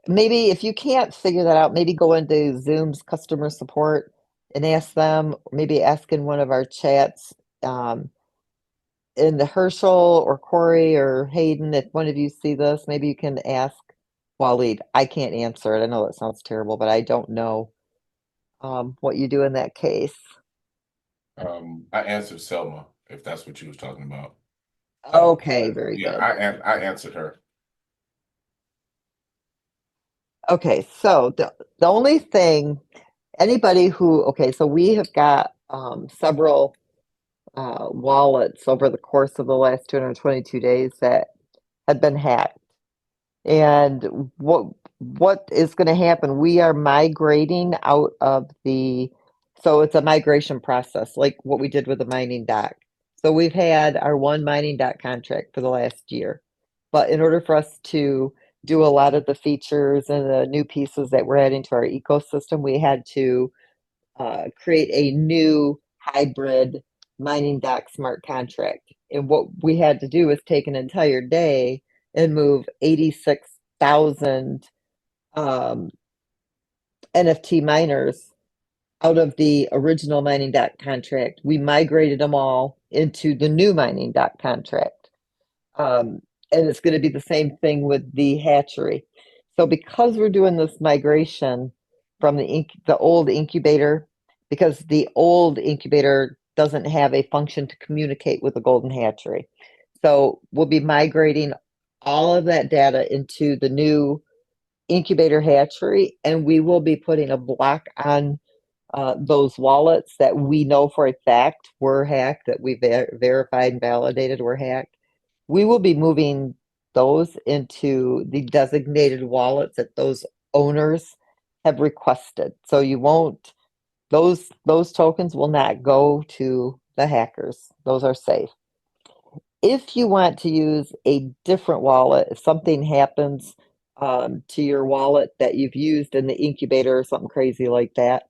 Maybe if you can't figure that out, maybe go into Zoom's customer support and ask them, or maybe ask in one of our chats, um, in the Herschel or Corey or Hayden, if one of you see this, maybe you can ask Waleed. I can't answer it. I know that sounds terrible, but I don't know what you do in that case. I answered Selma, if that's what you was talking about. Okay, very Yeah, good. I answered her. Okay, so the only thing, anybody who, okay, so we have got several wallets over the course of the last 222 days that have been hacked. And what is going to happen? We are migrating out of so it's a migration process, like what we did with the mining dock. So we've had our one mining dock contract for the last year. But in order for us to do a lot of the features and the new pieces that we're adding to our ecosystem, we had to create a new hybrid mining dock smart contract. And what we had to do was take an entire day and move 86,000 um, NFT miners out of the original mining dock contract. We migrated them all into the new mining dock contract. Um, and it's going to be the same thing with the hatchery. So because we're doing this migration from the old incubator, because the old incubator doesn't have a function to communicate with the golden hatchery. So we'll be migrating all of that data into the new incubator hatchery, and we will be putting a block on those wallets that we know for a fact were hacked, that we verified and validated were hacked. We will be moving those into the designated wallets that those owners have requested. So you won't, those tokens will not go to the hackers. Those are safe. If you want to use a different wallet, if something happens to your wallet that you've used in the incubator or something crazy like that,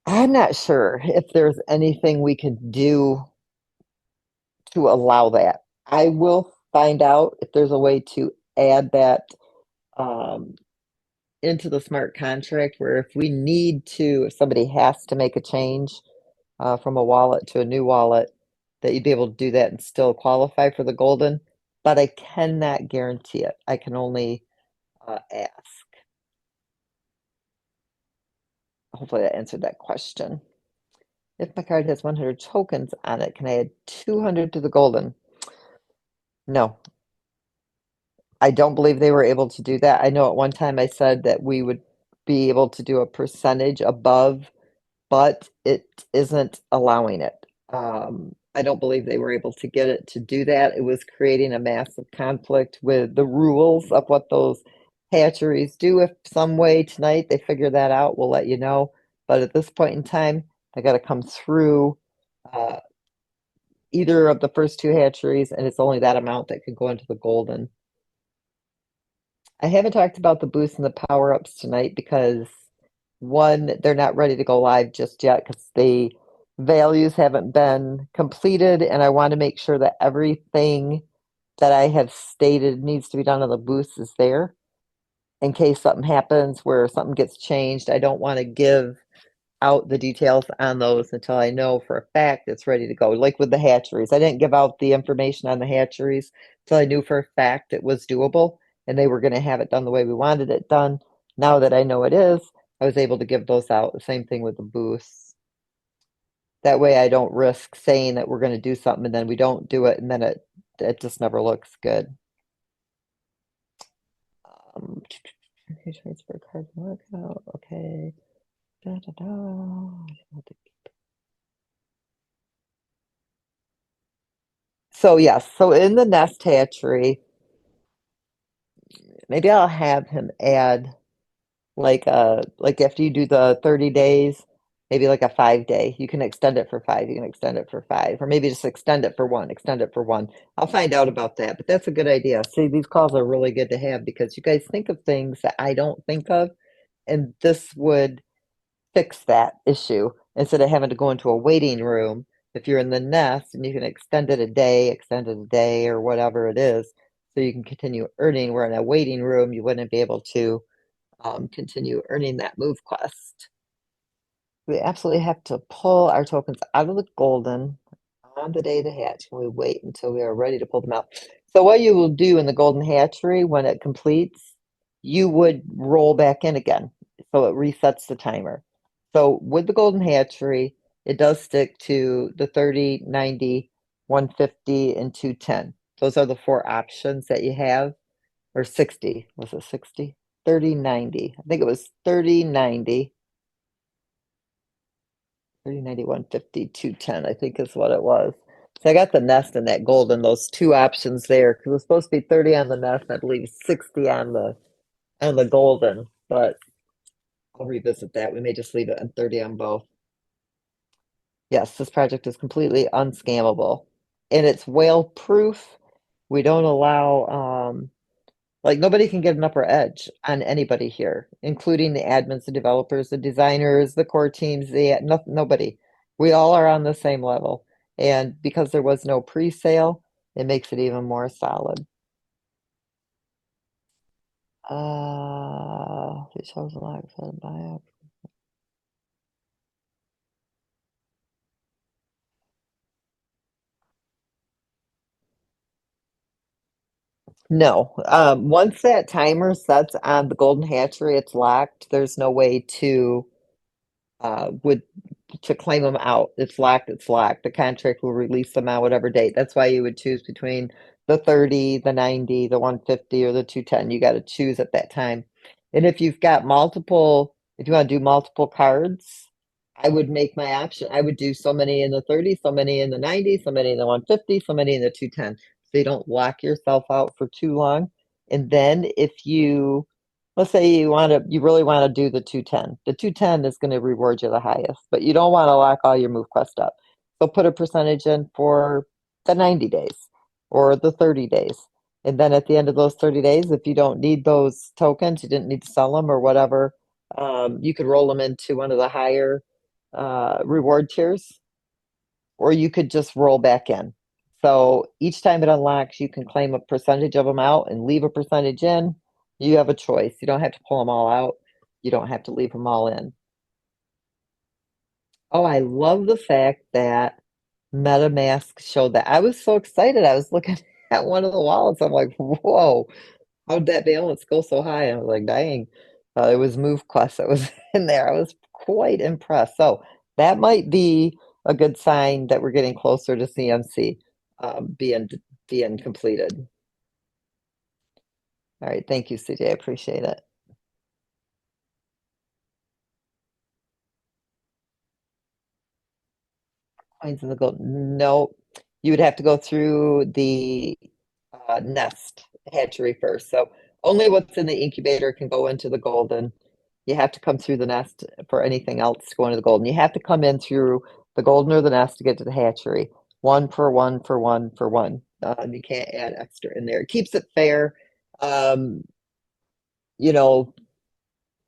I'm not sure if there's anything we could do to allow that. I will find out if there's a way to add that um, into the smart contract where if we need to, if somebody has to make a change from a wallet to a new wallet, that you'd be able to do that and still qualify for the golden. But I cannot guarantee it. I can only ask. Hopefully that answered that question. If my card has 100 tokens on it, can I add 200 to the golden? No, I don't believe they were able to do that. I know at one time I said that we would be able to do a percentage above, but it isn't allowing it. I don't believe they were able to get it to do that. It was creating a massive conflict with the rules of what those hatcheries do. If some way tonight they figure that out, we'll let you know. But at this point in time, I got to come through uh, either of the first two hatcheries, and it's only that amount that could go into the golden. I haven't talked about the boost and the power ups tonight because one, they're not ready to go live just yet because the values haven't been completed, and I want to make sure that everything that I have stated needs to be done on the boost is there in case something happens where something gets changed. I don't want to give out the details on those until I know for a fact it's ready to go. Like with the hatcheries, I didn't give out the information on the hatcheries until I knew for a fact it was doable and they were going to have it done the way we wanted it done. Now that I know it is, I was able to give those out. The same thing with the booths. That way I don't risk saying that we're going to do something and then we don't do it and then it just never looks good. Um, transfer card workout. Okay. Da, da, da. So yes, so in the nest hatchery, maybe I'll have him add like after you do the 30 days, maybe like a 5 day. You can extend it for five, you can extend it for five, or maybe just extend it for one, extend it for one. I'll find out about that, but that's a good idea. See, these calls are really good to have because you guys think of things that I don't think of, and this would fix that issue instead of having to go into a waiting room. If you're in the nest and you can extend it a day, or whatever it is, so you can continue earning. Where in a waiting room, you wouldn't be able to continue earning that move quest. We absolutely have to pull our tokens out of the golden on the day of the hatch, and we wait until we are ready to pull them out. So what you will do in the golden hatchery when it completes, you would roll back in again. So it resets the timer. So with the golden hatchery, it does stick to the 30, 90, 150, and 210. Those are the four options that you have, or 60. Was it 60? 30, 90. I think it was 30, 90. 30, 90, 150, 210, I think is what it was. So I got the nest and that golden, those two options there, because it was supposed to be 30 on the nest, and I believe 60 on the golden, but I'll revisit that. We may just leave it on 30 on both. Yes, this project is completely unscammable. And it's whale proof. We don't allow like nobody can get an upper edge on anybody here, including the admins, the developers, the designers, the core teams, nobody. We all are on the same level. And because there was no pre-sale, it makes it even more solid. It shows a lot of buyout. No. Once that timer sets on the golden hatchery, it's locked. There's no way to would to claim them out. It's locked, it's locked. The contract will release them out whatever date. That's why you would choose between the 30, the 90, the 150, or the 210. You got to choose at that time. And if you've got multiple, if you want to do multiple cards, I would make my option. I would do so many in the 30, so many in the 90, so many in the 150, so many in the 210. So you don't lock yourself out for too long. And then if you let's say you really want to do the 210. The 210 is going to reward you the highest, but you don't want to lock all your move quest up. So put a percentage in for the 90 days or the 30 days. And then at the end of those 30 days, if you don't need those tokens, you didn't need to sell them or whatever, you could roll them into one of the higher reward tiers, or you could just roll back in. So each time it unlocks, you can claim a percentage of them out and leave a percentage in. You have a choice. You don't have to pull them all out. You don't have to leave them all in. Oh, I love the fact that MetaMask showed that. I was so excited. I was looking at one of the wallets. I'm like, whoa, how'd that balance go so high? And I was like, dang, it was MoveQuest that was in there. I was quite impressed. So that might be a good sign that we're getting closer to CMC being completed. All right, thank you, CJ. I appreciate it. Coins in the gold. No, you would have to go through the nest hatchery first. So only what's in the incubator can go into the golden. You have to come through the nest for anything else to go into the golden. You have to come in through the golden or the nest to get to the hatchery. One for one for one for one. You can't add extra in there. It keeps it fair, um, you know,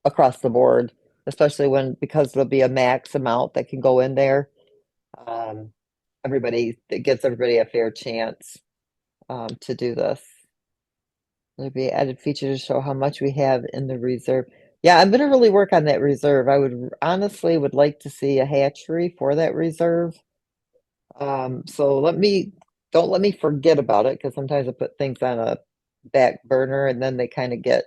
across the board, especially when because there'll be a max amount that can go in there. Um, it gives everybody a fair chance to do this. There'll be added feature to show how much we have in the reserve. Yeah, I'm gonna really work on that reserve. I would honestly would like to see a hatchery for that reserve. So don't let me forget about it because sometimes I put things on a back burner and then they kind of get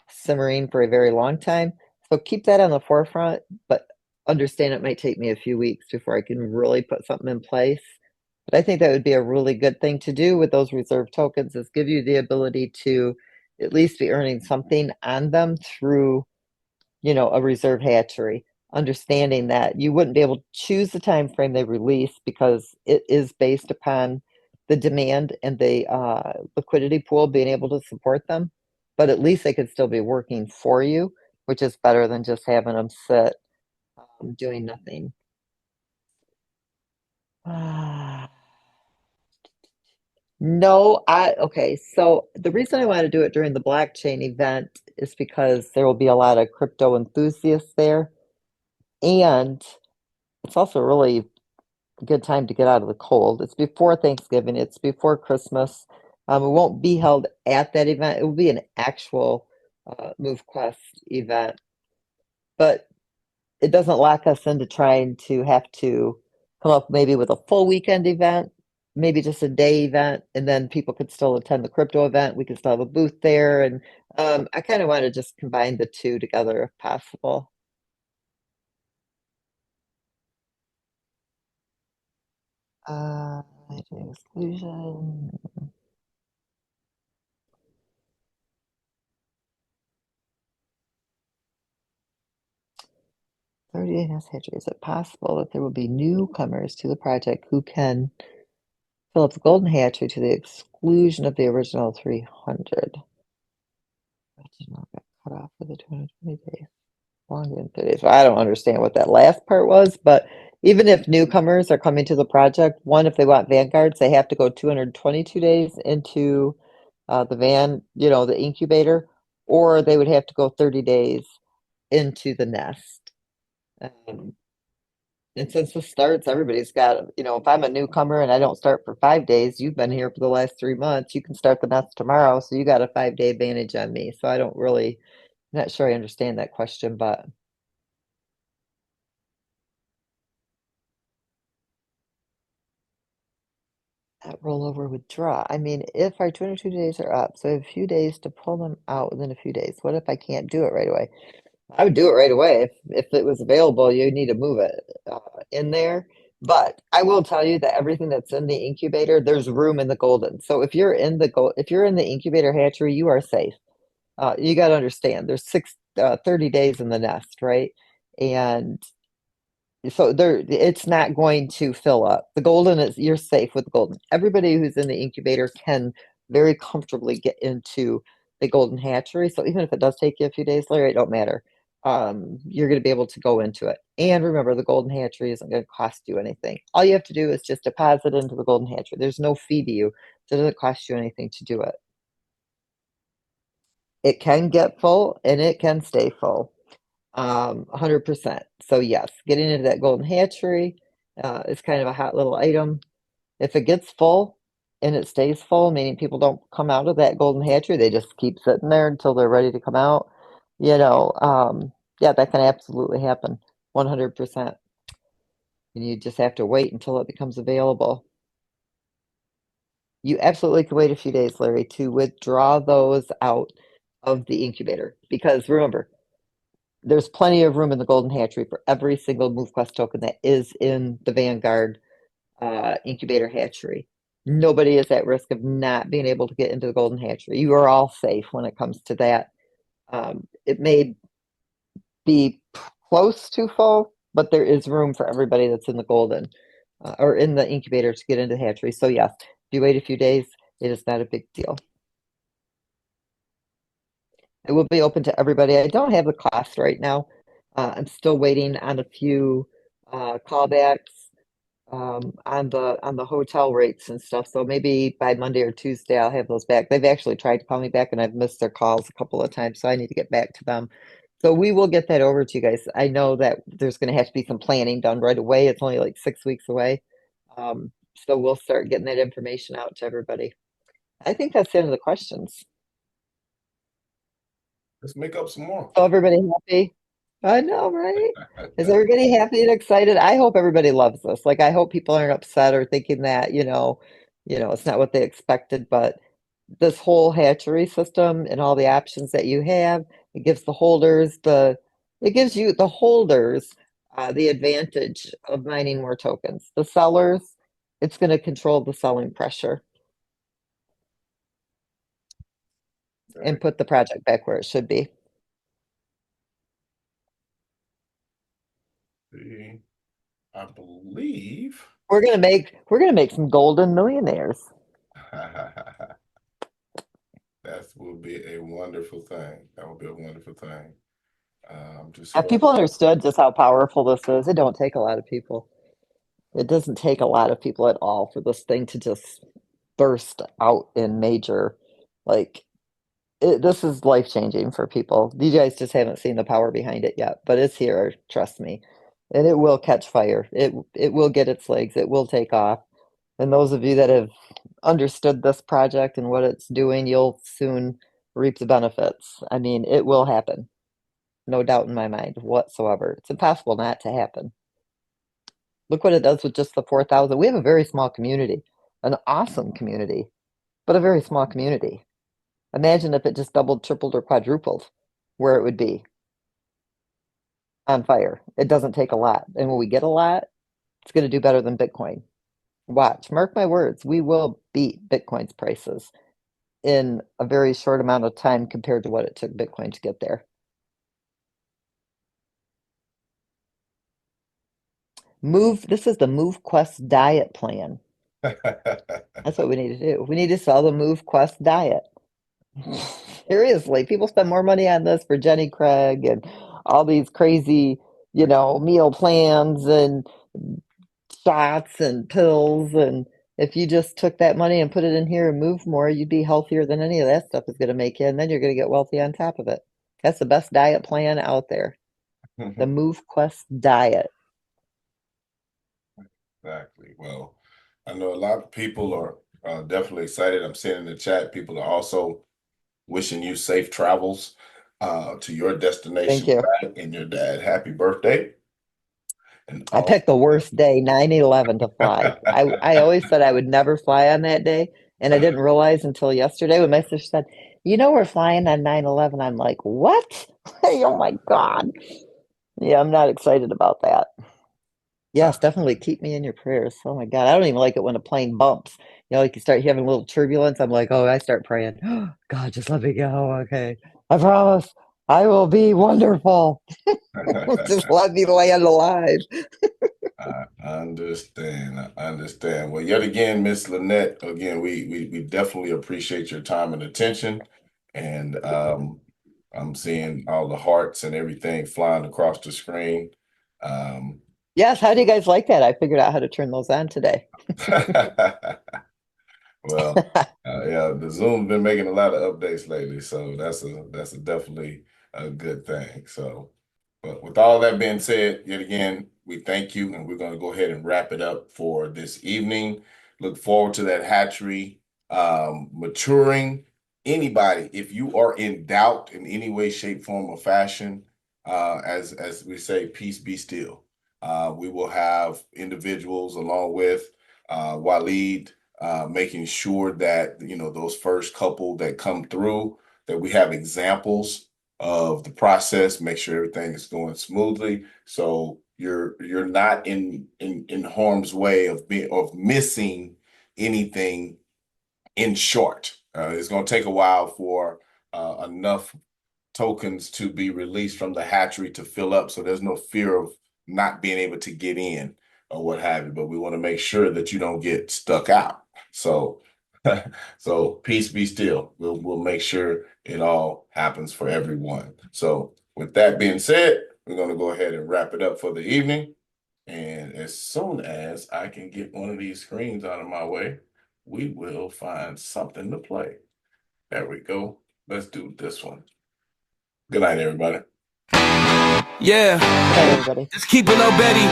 simmering for a very long time. So keep that on the forefront, but understand it might take me a few weeks before I can really put something in place. But I think that would be a really good thing to do with those reserve tokens is give you the ability to at least be earning something on them through, a reserve hatchery, understanding that you wouldn't be able to choose the time frame they release because it is based upon the demand and the liquidity pool being able to support them. But at least they could still be working for you, which is better than just having them sit doing nothing. No, okay. So the reason I want to do it during the blockchain event is because there will be a lot of crypto enthusiasts there. And it's also a really good time to get out of the cold. It's before Thanksgiving, it's before Christmas. It won't be held at that event. It will be an actual MoveQuest event, but it doesn't lock us into trying to have to come up maybe with a full weekend event, maybe just a day event, and then people could still attend the crypto event. We could still have a booth there, and I kind of want to just combine the two together if possible. Exclusion. 38 has hatchery. Is it possible that there will be newcomers to the project who can fill up the golden hatchery to the exclusion of the original 300? Original got cut off for the 220 days. Longer than 30 days. Well, I don't understand what that last part was, but even if newcomers are coming to the project, one, if they want vanguards, they have to go 222 days into the incubator, or they would have to go 30 days into the nest. Um, and since this starts, everybody's got, if I'm a newcomer and I don't start for 5 days, you've been here for the last 3 months, you can start the nest tomorrow, so you got a 5-day advantage on me. So I don't really, not sure I understand that question, but that rollover withdraw. I mean, if our 22 days are up, so I have a few days to pull them out within a few days. What if I can't do it right away? I would do it right away. If it was available, you need to move it in there. But I will tell you that everything that's in the incubator, there's room in the golden. So if you're in the incubator hatchery, you are safe. You got to understand, there's 30 days in the nest, right? And so it's not going to fill up. The golden is you're safe with the golden. Everybody who's in the incubator can very comfortably get into the golden hatchery. So even if it does take you a few days later, it don't matter. you're going to be able to go into it. And remember, the golden hatchery isn't going to cost you anything. All you have to do is just deposit into the golden hatchery. There's no fee to you, so it doesn't cost you anything to do it. It can get full and it can stay full, 100%. So yes, getting into that golden hatchery is kind of a hot little item. If it gets full and it stays full, meaning people don't come out of that golden hatchery, they just keep sitting there until they're ready to come out, you know, yeah, that can absolutely happen, 100%. And you just have to wait until it becomes available. You absolutely can wait a few days, Larry, to withdraw those out of the incubator. Because remember, there's plenty of room in the golden hatchery for every single MoveQuest token that is in the Vanguard incubator hatchery. Nobody is at risk of not being able to get into the golden hatchery. You are all safe when it comes to that. It may be close to full, but there is room for everybody that's in the golden or in the incubator to get into the hatchery. So yes, if you wait a few days, it is not a big deal. It will be open to everybody. I don't have the cost right now. I'm still waiting on a few callbacks on the hotel rates and stuff. So maybe by Monday or Tuesday I'll have those back. They've actually tried to call me back and I've missed their calls a couple of times, so I need to get back to them. So we will get that over to you guys. I know that there's going to have to be some planning done right away. It's only like 6 weeks away. So we'll start getting that information out to everybody. I think that's the end of the questions. Let's make up some more. So everybody happy? I know, right? Is everybody happy and excited? I hope everybody loves this. Like I hope people aren't upset or thinking that, it's not what they expected, but this whole hatchery system and all the options that you have, it gives it gives you the holders the advantage of mining more tokens. The sellers, it's going to control the selling pressure and Okay. put the project back where it should be. See, I believe We're gonna make some golden millionaires. that will be a wonderful thing. That will be a wonderful thing. Just If go. people understood just how powerful this is, it don't take a lot of people. It doesn't take a lot of people at all for this thing to just burst out in major, like this is life changing for people. You guys just haven't seen the power behind it yet, but it's here, trust me. And it will catch fire. It will get its legs. It will take off. And those of you that have understood this project and what it's doing, you'll soon reap the benefits. I mean, it will happen. No doubt in my mind whatsoever. It's impossible not to happen. Look what it does with just the 4,000. We have a very small community, an awesome community, but a very small community. Imagine if it just doubled, tripled, or quadrupled where it would be on fire. It doesn't take a lot. And when we get a lot, it's going to do better than Bitcoin. Watch, mark my words, we will beat Bitcoin's prices in a very short amount of time compared to what it took Bitcoin to get there. This is the Move Quest diet plan. That's what we need to do. We need to sell the Move Quest diet. Seriously, people spend more money on this for Jenny Craig and all these crazy, meal plans and shots and pills. And if you just took that money and put it in here and moved more, you'd be healthier than any of that stuff is going to make you. And then you're going to get wealthy on top of it. That's the best diet plan out there. The Move Quest diet. Exactly. Well, I know a lot of people are definitely excited. I'm seeing in the chat, people are also wishing you safe travels to your Thank destination you. back and your dad. Happy birthday. And I all picked the worst day, 9/11, to fly. I always said I would never fly on that day, and I didn't realize until yesterday when my sister said, we're flying on 9/11. I'm like, what? Oh my God. Yeah, I'm not excited about that. Yes, definitely keep me in your prayers. Oh my God. I don't even like it when a plane bumps. Like you start having a little turbulence. I'm like, oh, I start praying. Oh, God, just let me go. Okay. I promise I will be wonderful. Just let me land alive. I understand. I understand. Well, yet again, Miss Lynette, again, we definitely appreciate your time and attention. And I'm seeing all the hearts and everything flying across the screen. Um, Yes, how do you guys like that? I figured out how to turn those on today. Well, yeah, the Zoom's been making a lot of updates lately, so that's a definitely a good thing. So, but with all that being said, yet again, we thank you, and we're going to go ahead and wrap it up for this evening. Look forward to that hatchery maturing. Anybody, if you are in doubt in any way, shape, form, or fashion, as we say, peace be still. We will have individuals along with Waleed making sure that those first couple that come through, that we have examples of the process, make sure everything is going smoothly, so you're not in harm's way of missing anything. In short, it's going to take a while for enough tokens to be released from the hatchery to fill up. So there's no fear of not being able to get in or what have you. But we want to make sure that you don't get stuck out. So, so peace be still. We'll make sure it all happens for everyone. So with that being said, we're going to go ahead and wrap it up for the evening. And as soon as I can get one of these screens out of my way, we will find something to play. There we go. Let's do this one. Good night, everybody. Yeah, Good night, everybody. just keep it low, Betty.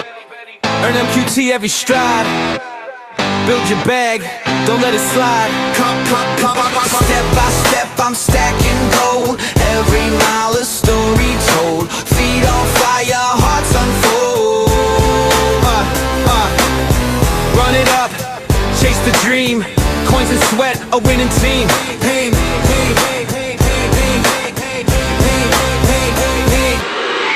Earn MQT every stride. Build your bag, don't let it slide. Step by step, I'm stacking gold. Every mile a story told. Feet on fire, hearts unfold. Run it up, chase the dream. Coins and sweat, a winning team.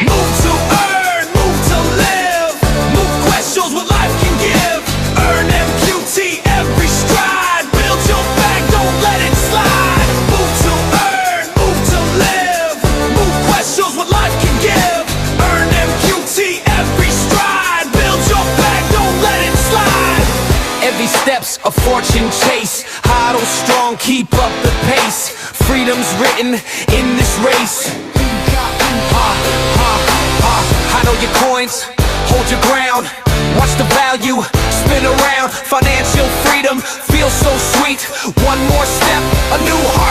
Move to earn, move to live. Move questions what life can give. Earn MQT every stride. Build your bag, don't let it slide. Move to earn, move to live. Move questions what life can give. Earn MQT every stride. Build your bag, don't let it slide. Every step's a fortune chase. Huddle strong, keep up the pace. Freedom's written in this race. Huddle your coins, hold your ground. Watch the value spin around. Financial freedom feels so sweet. One more step, a new heart.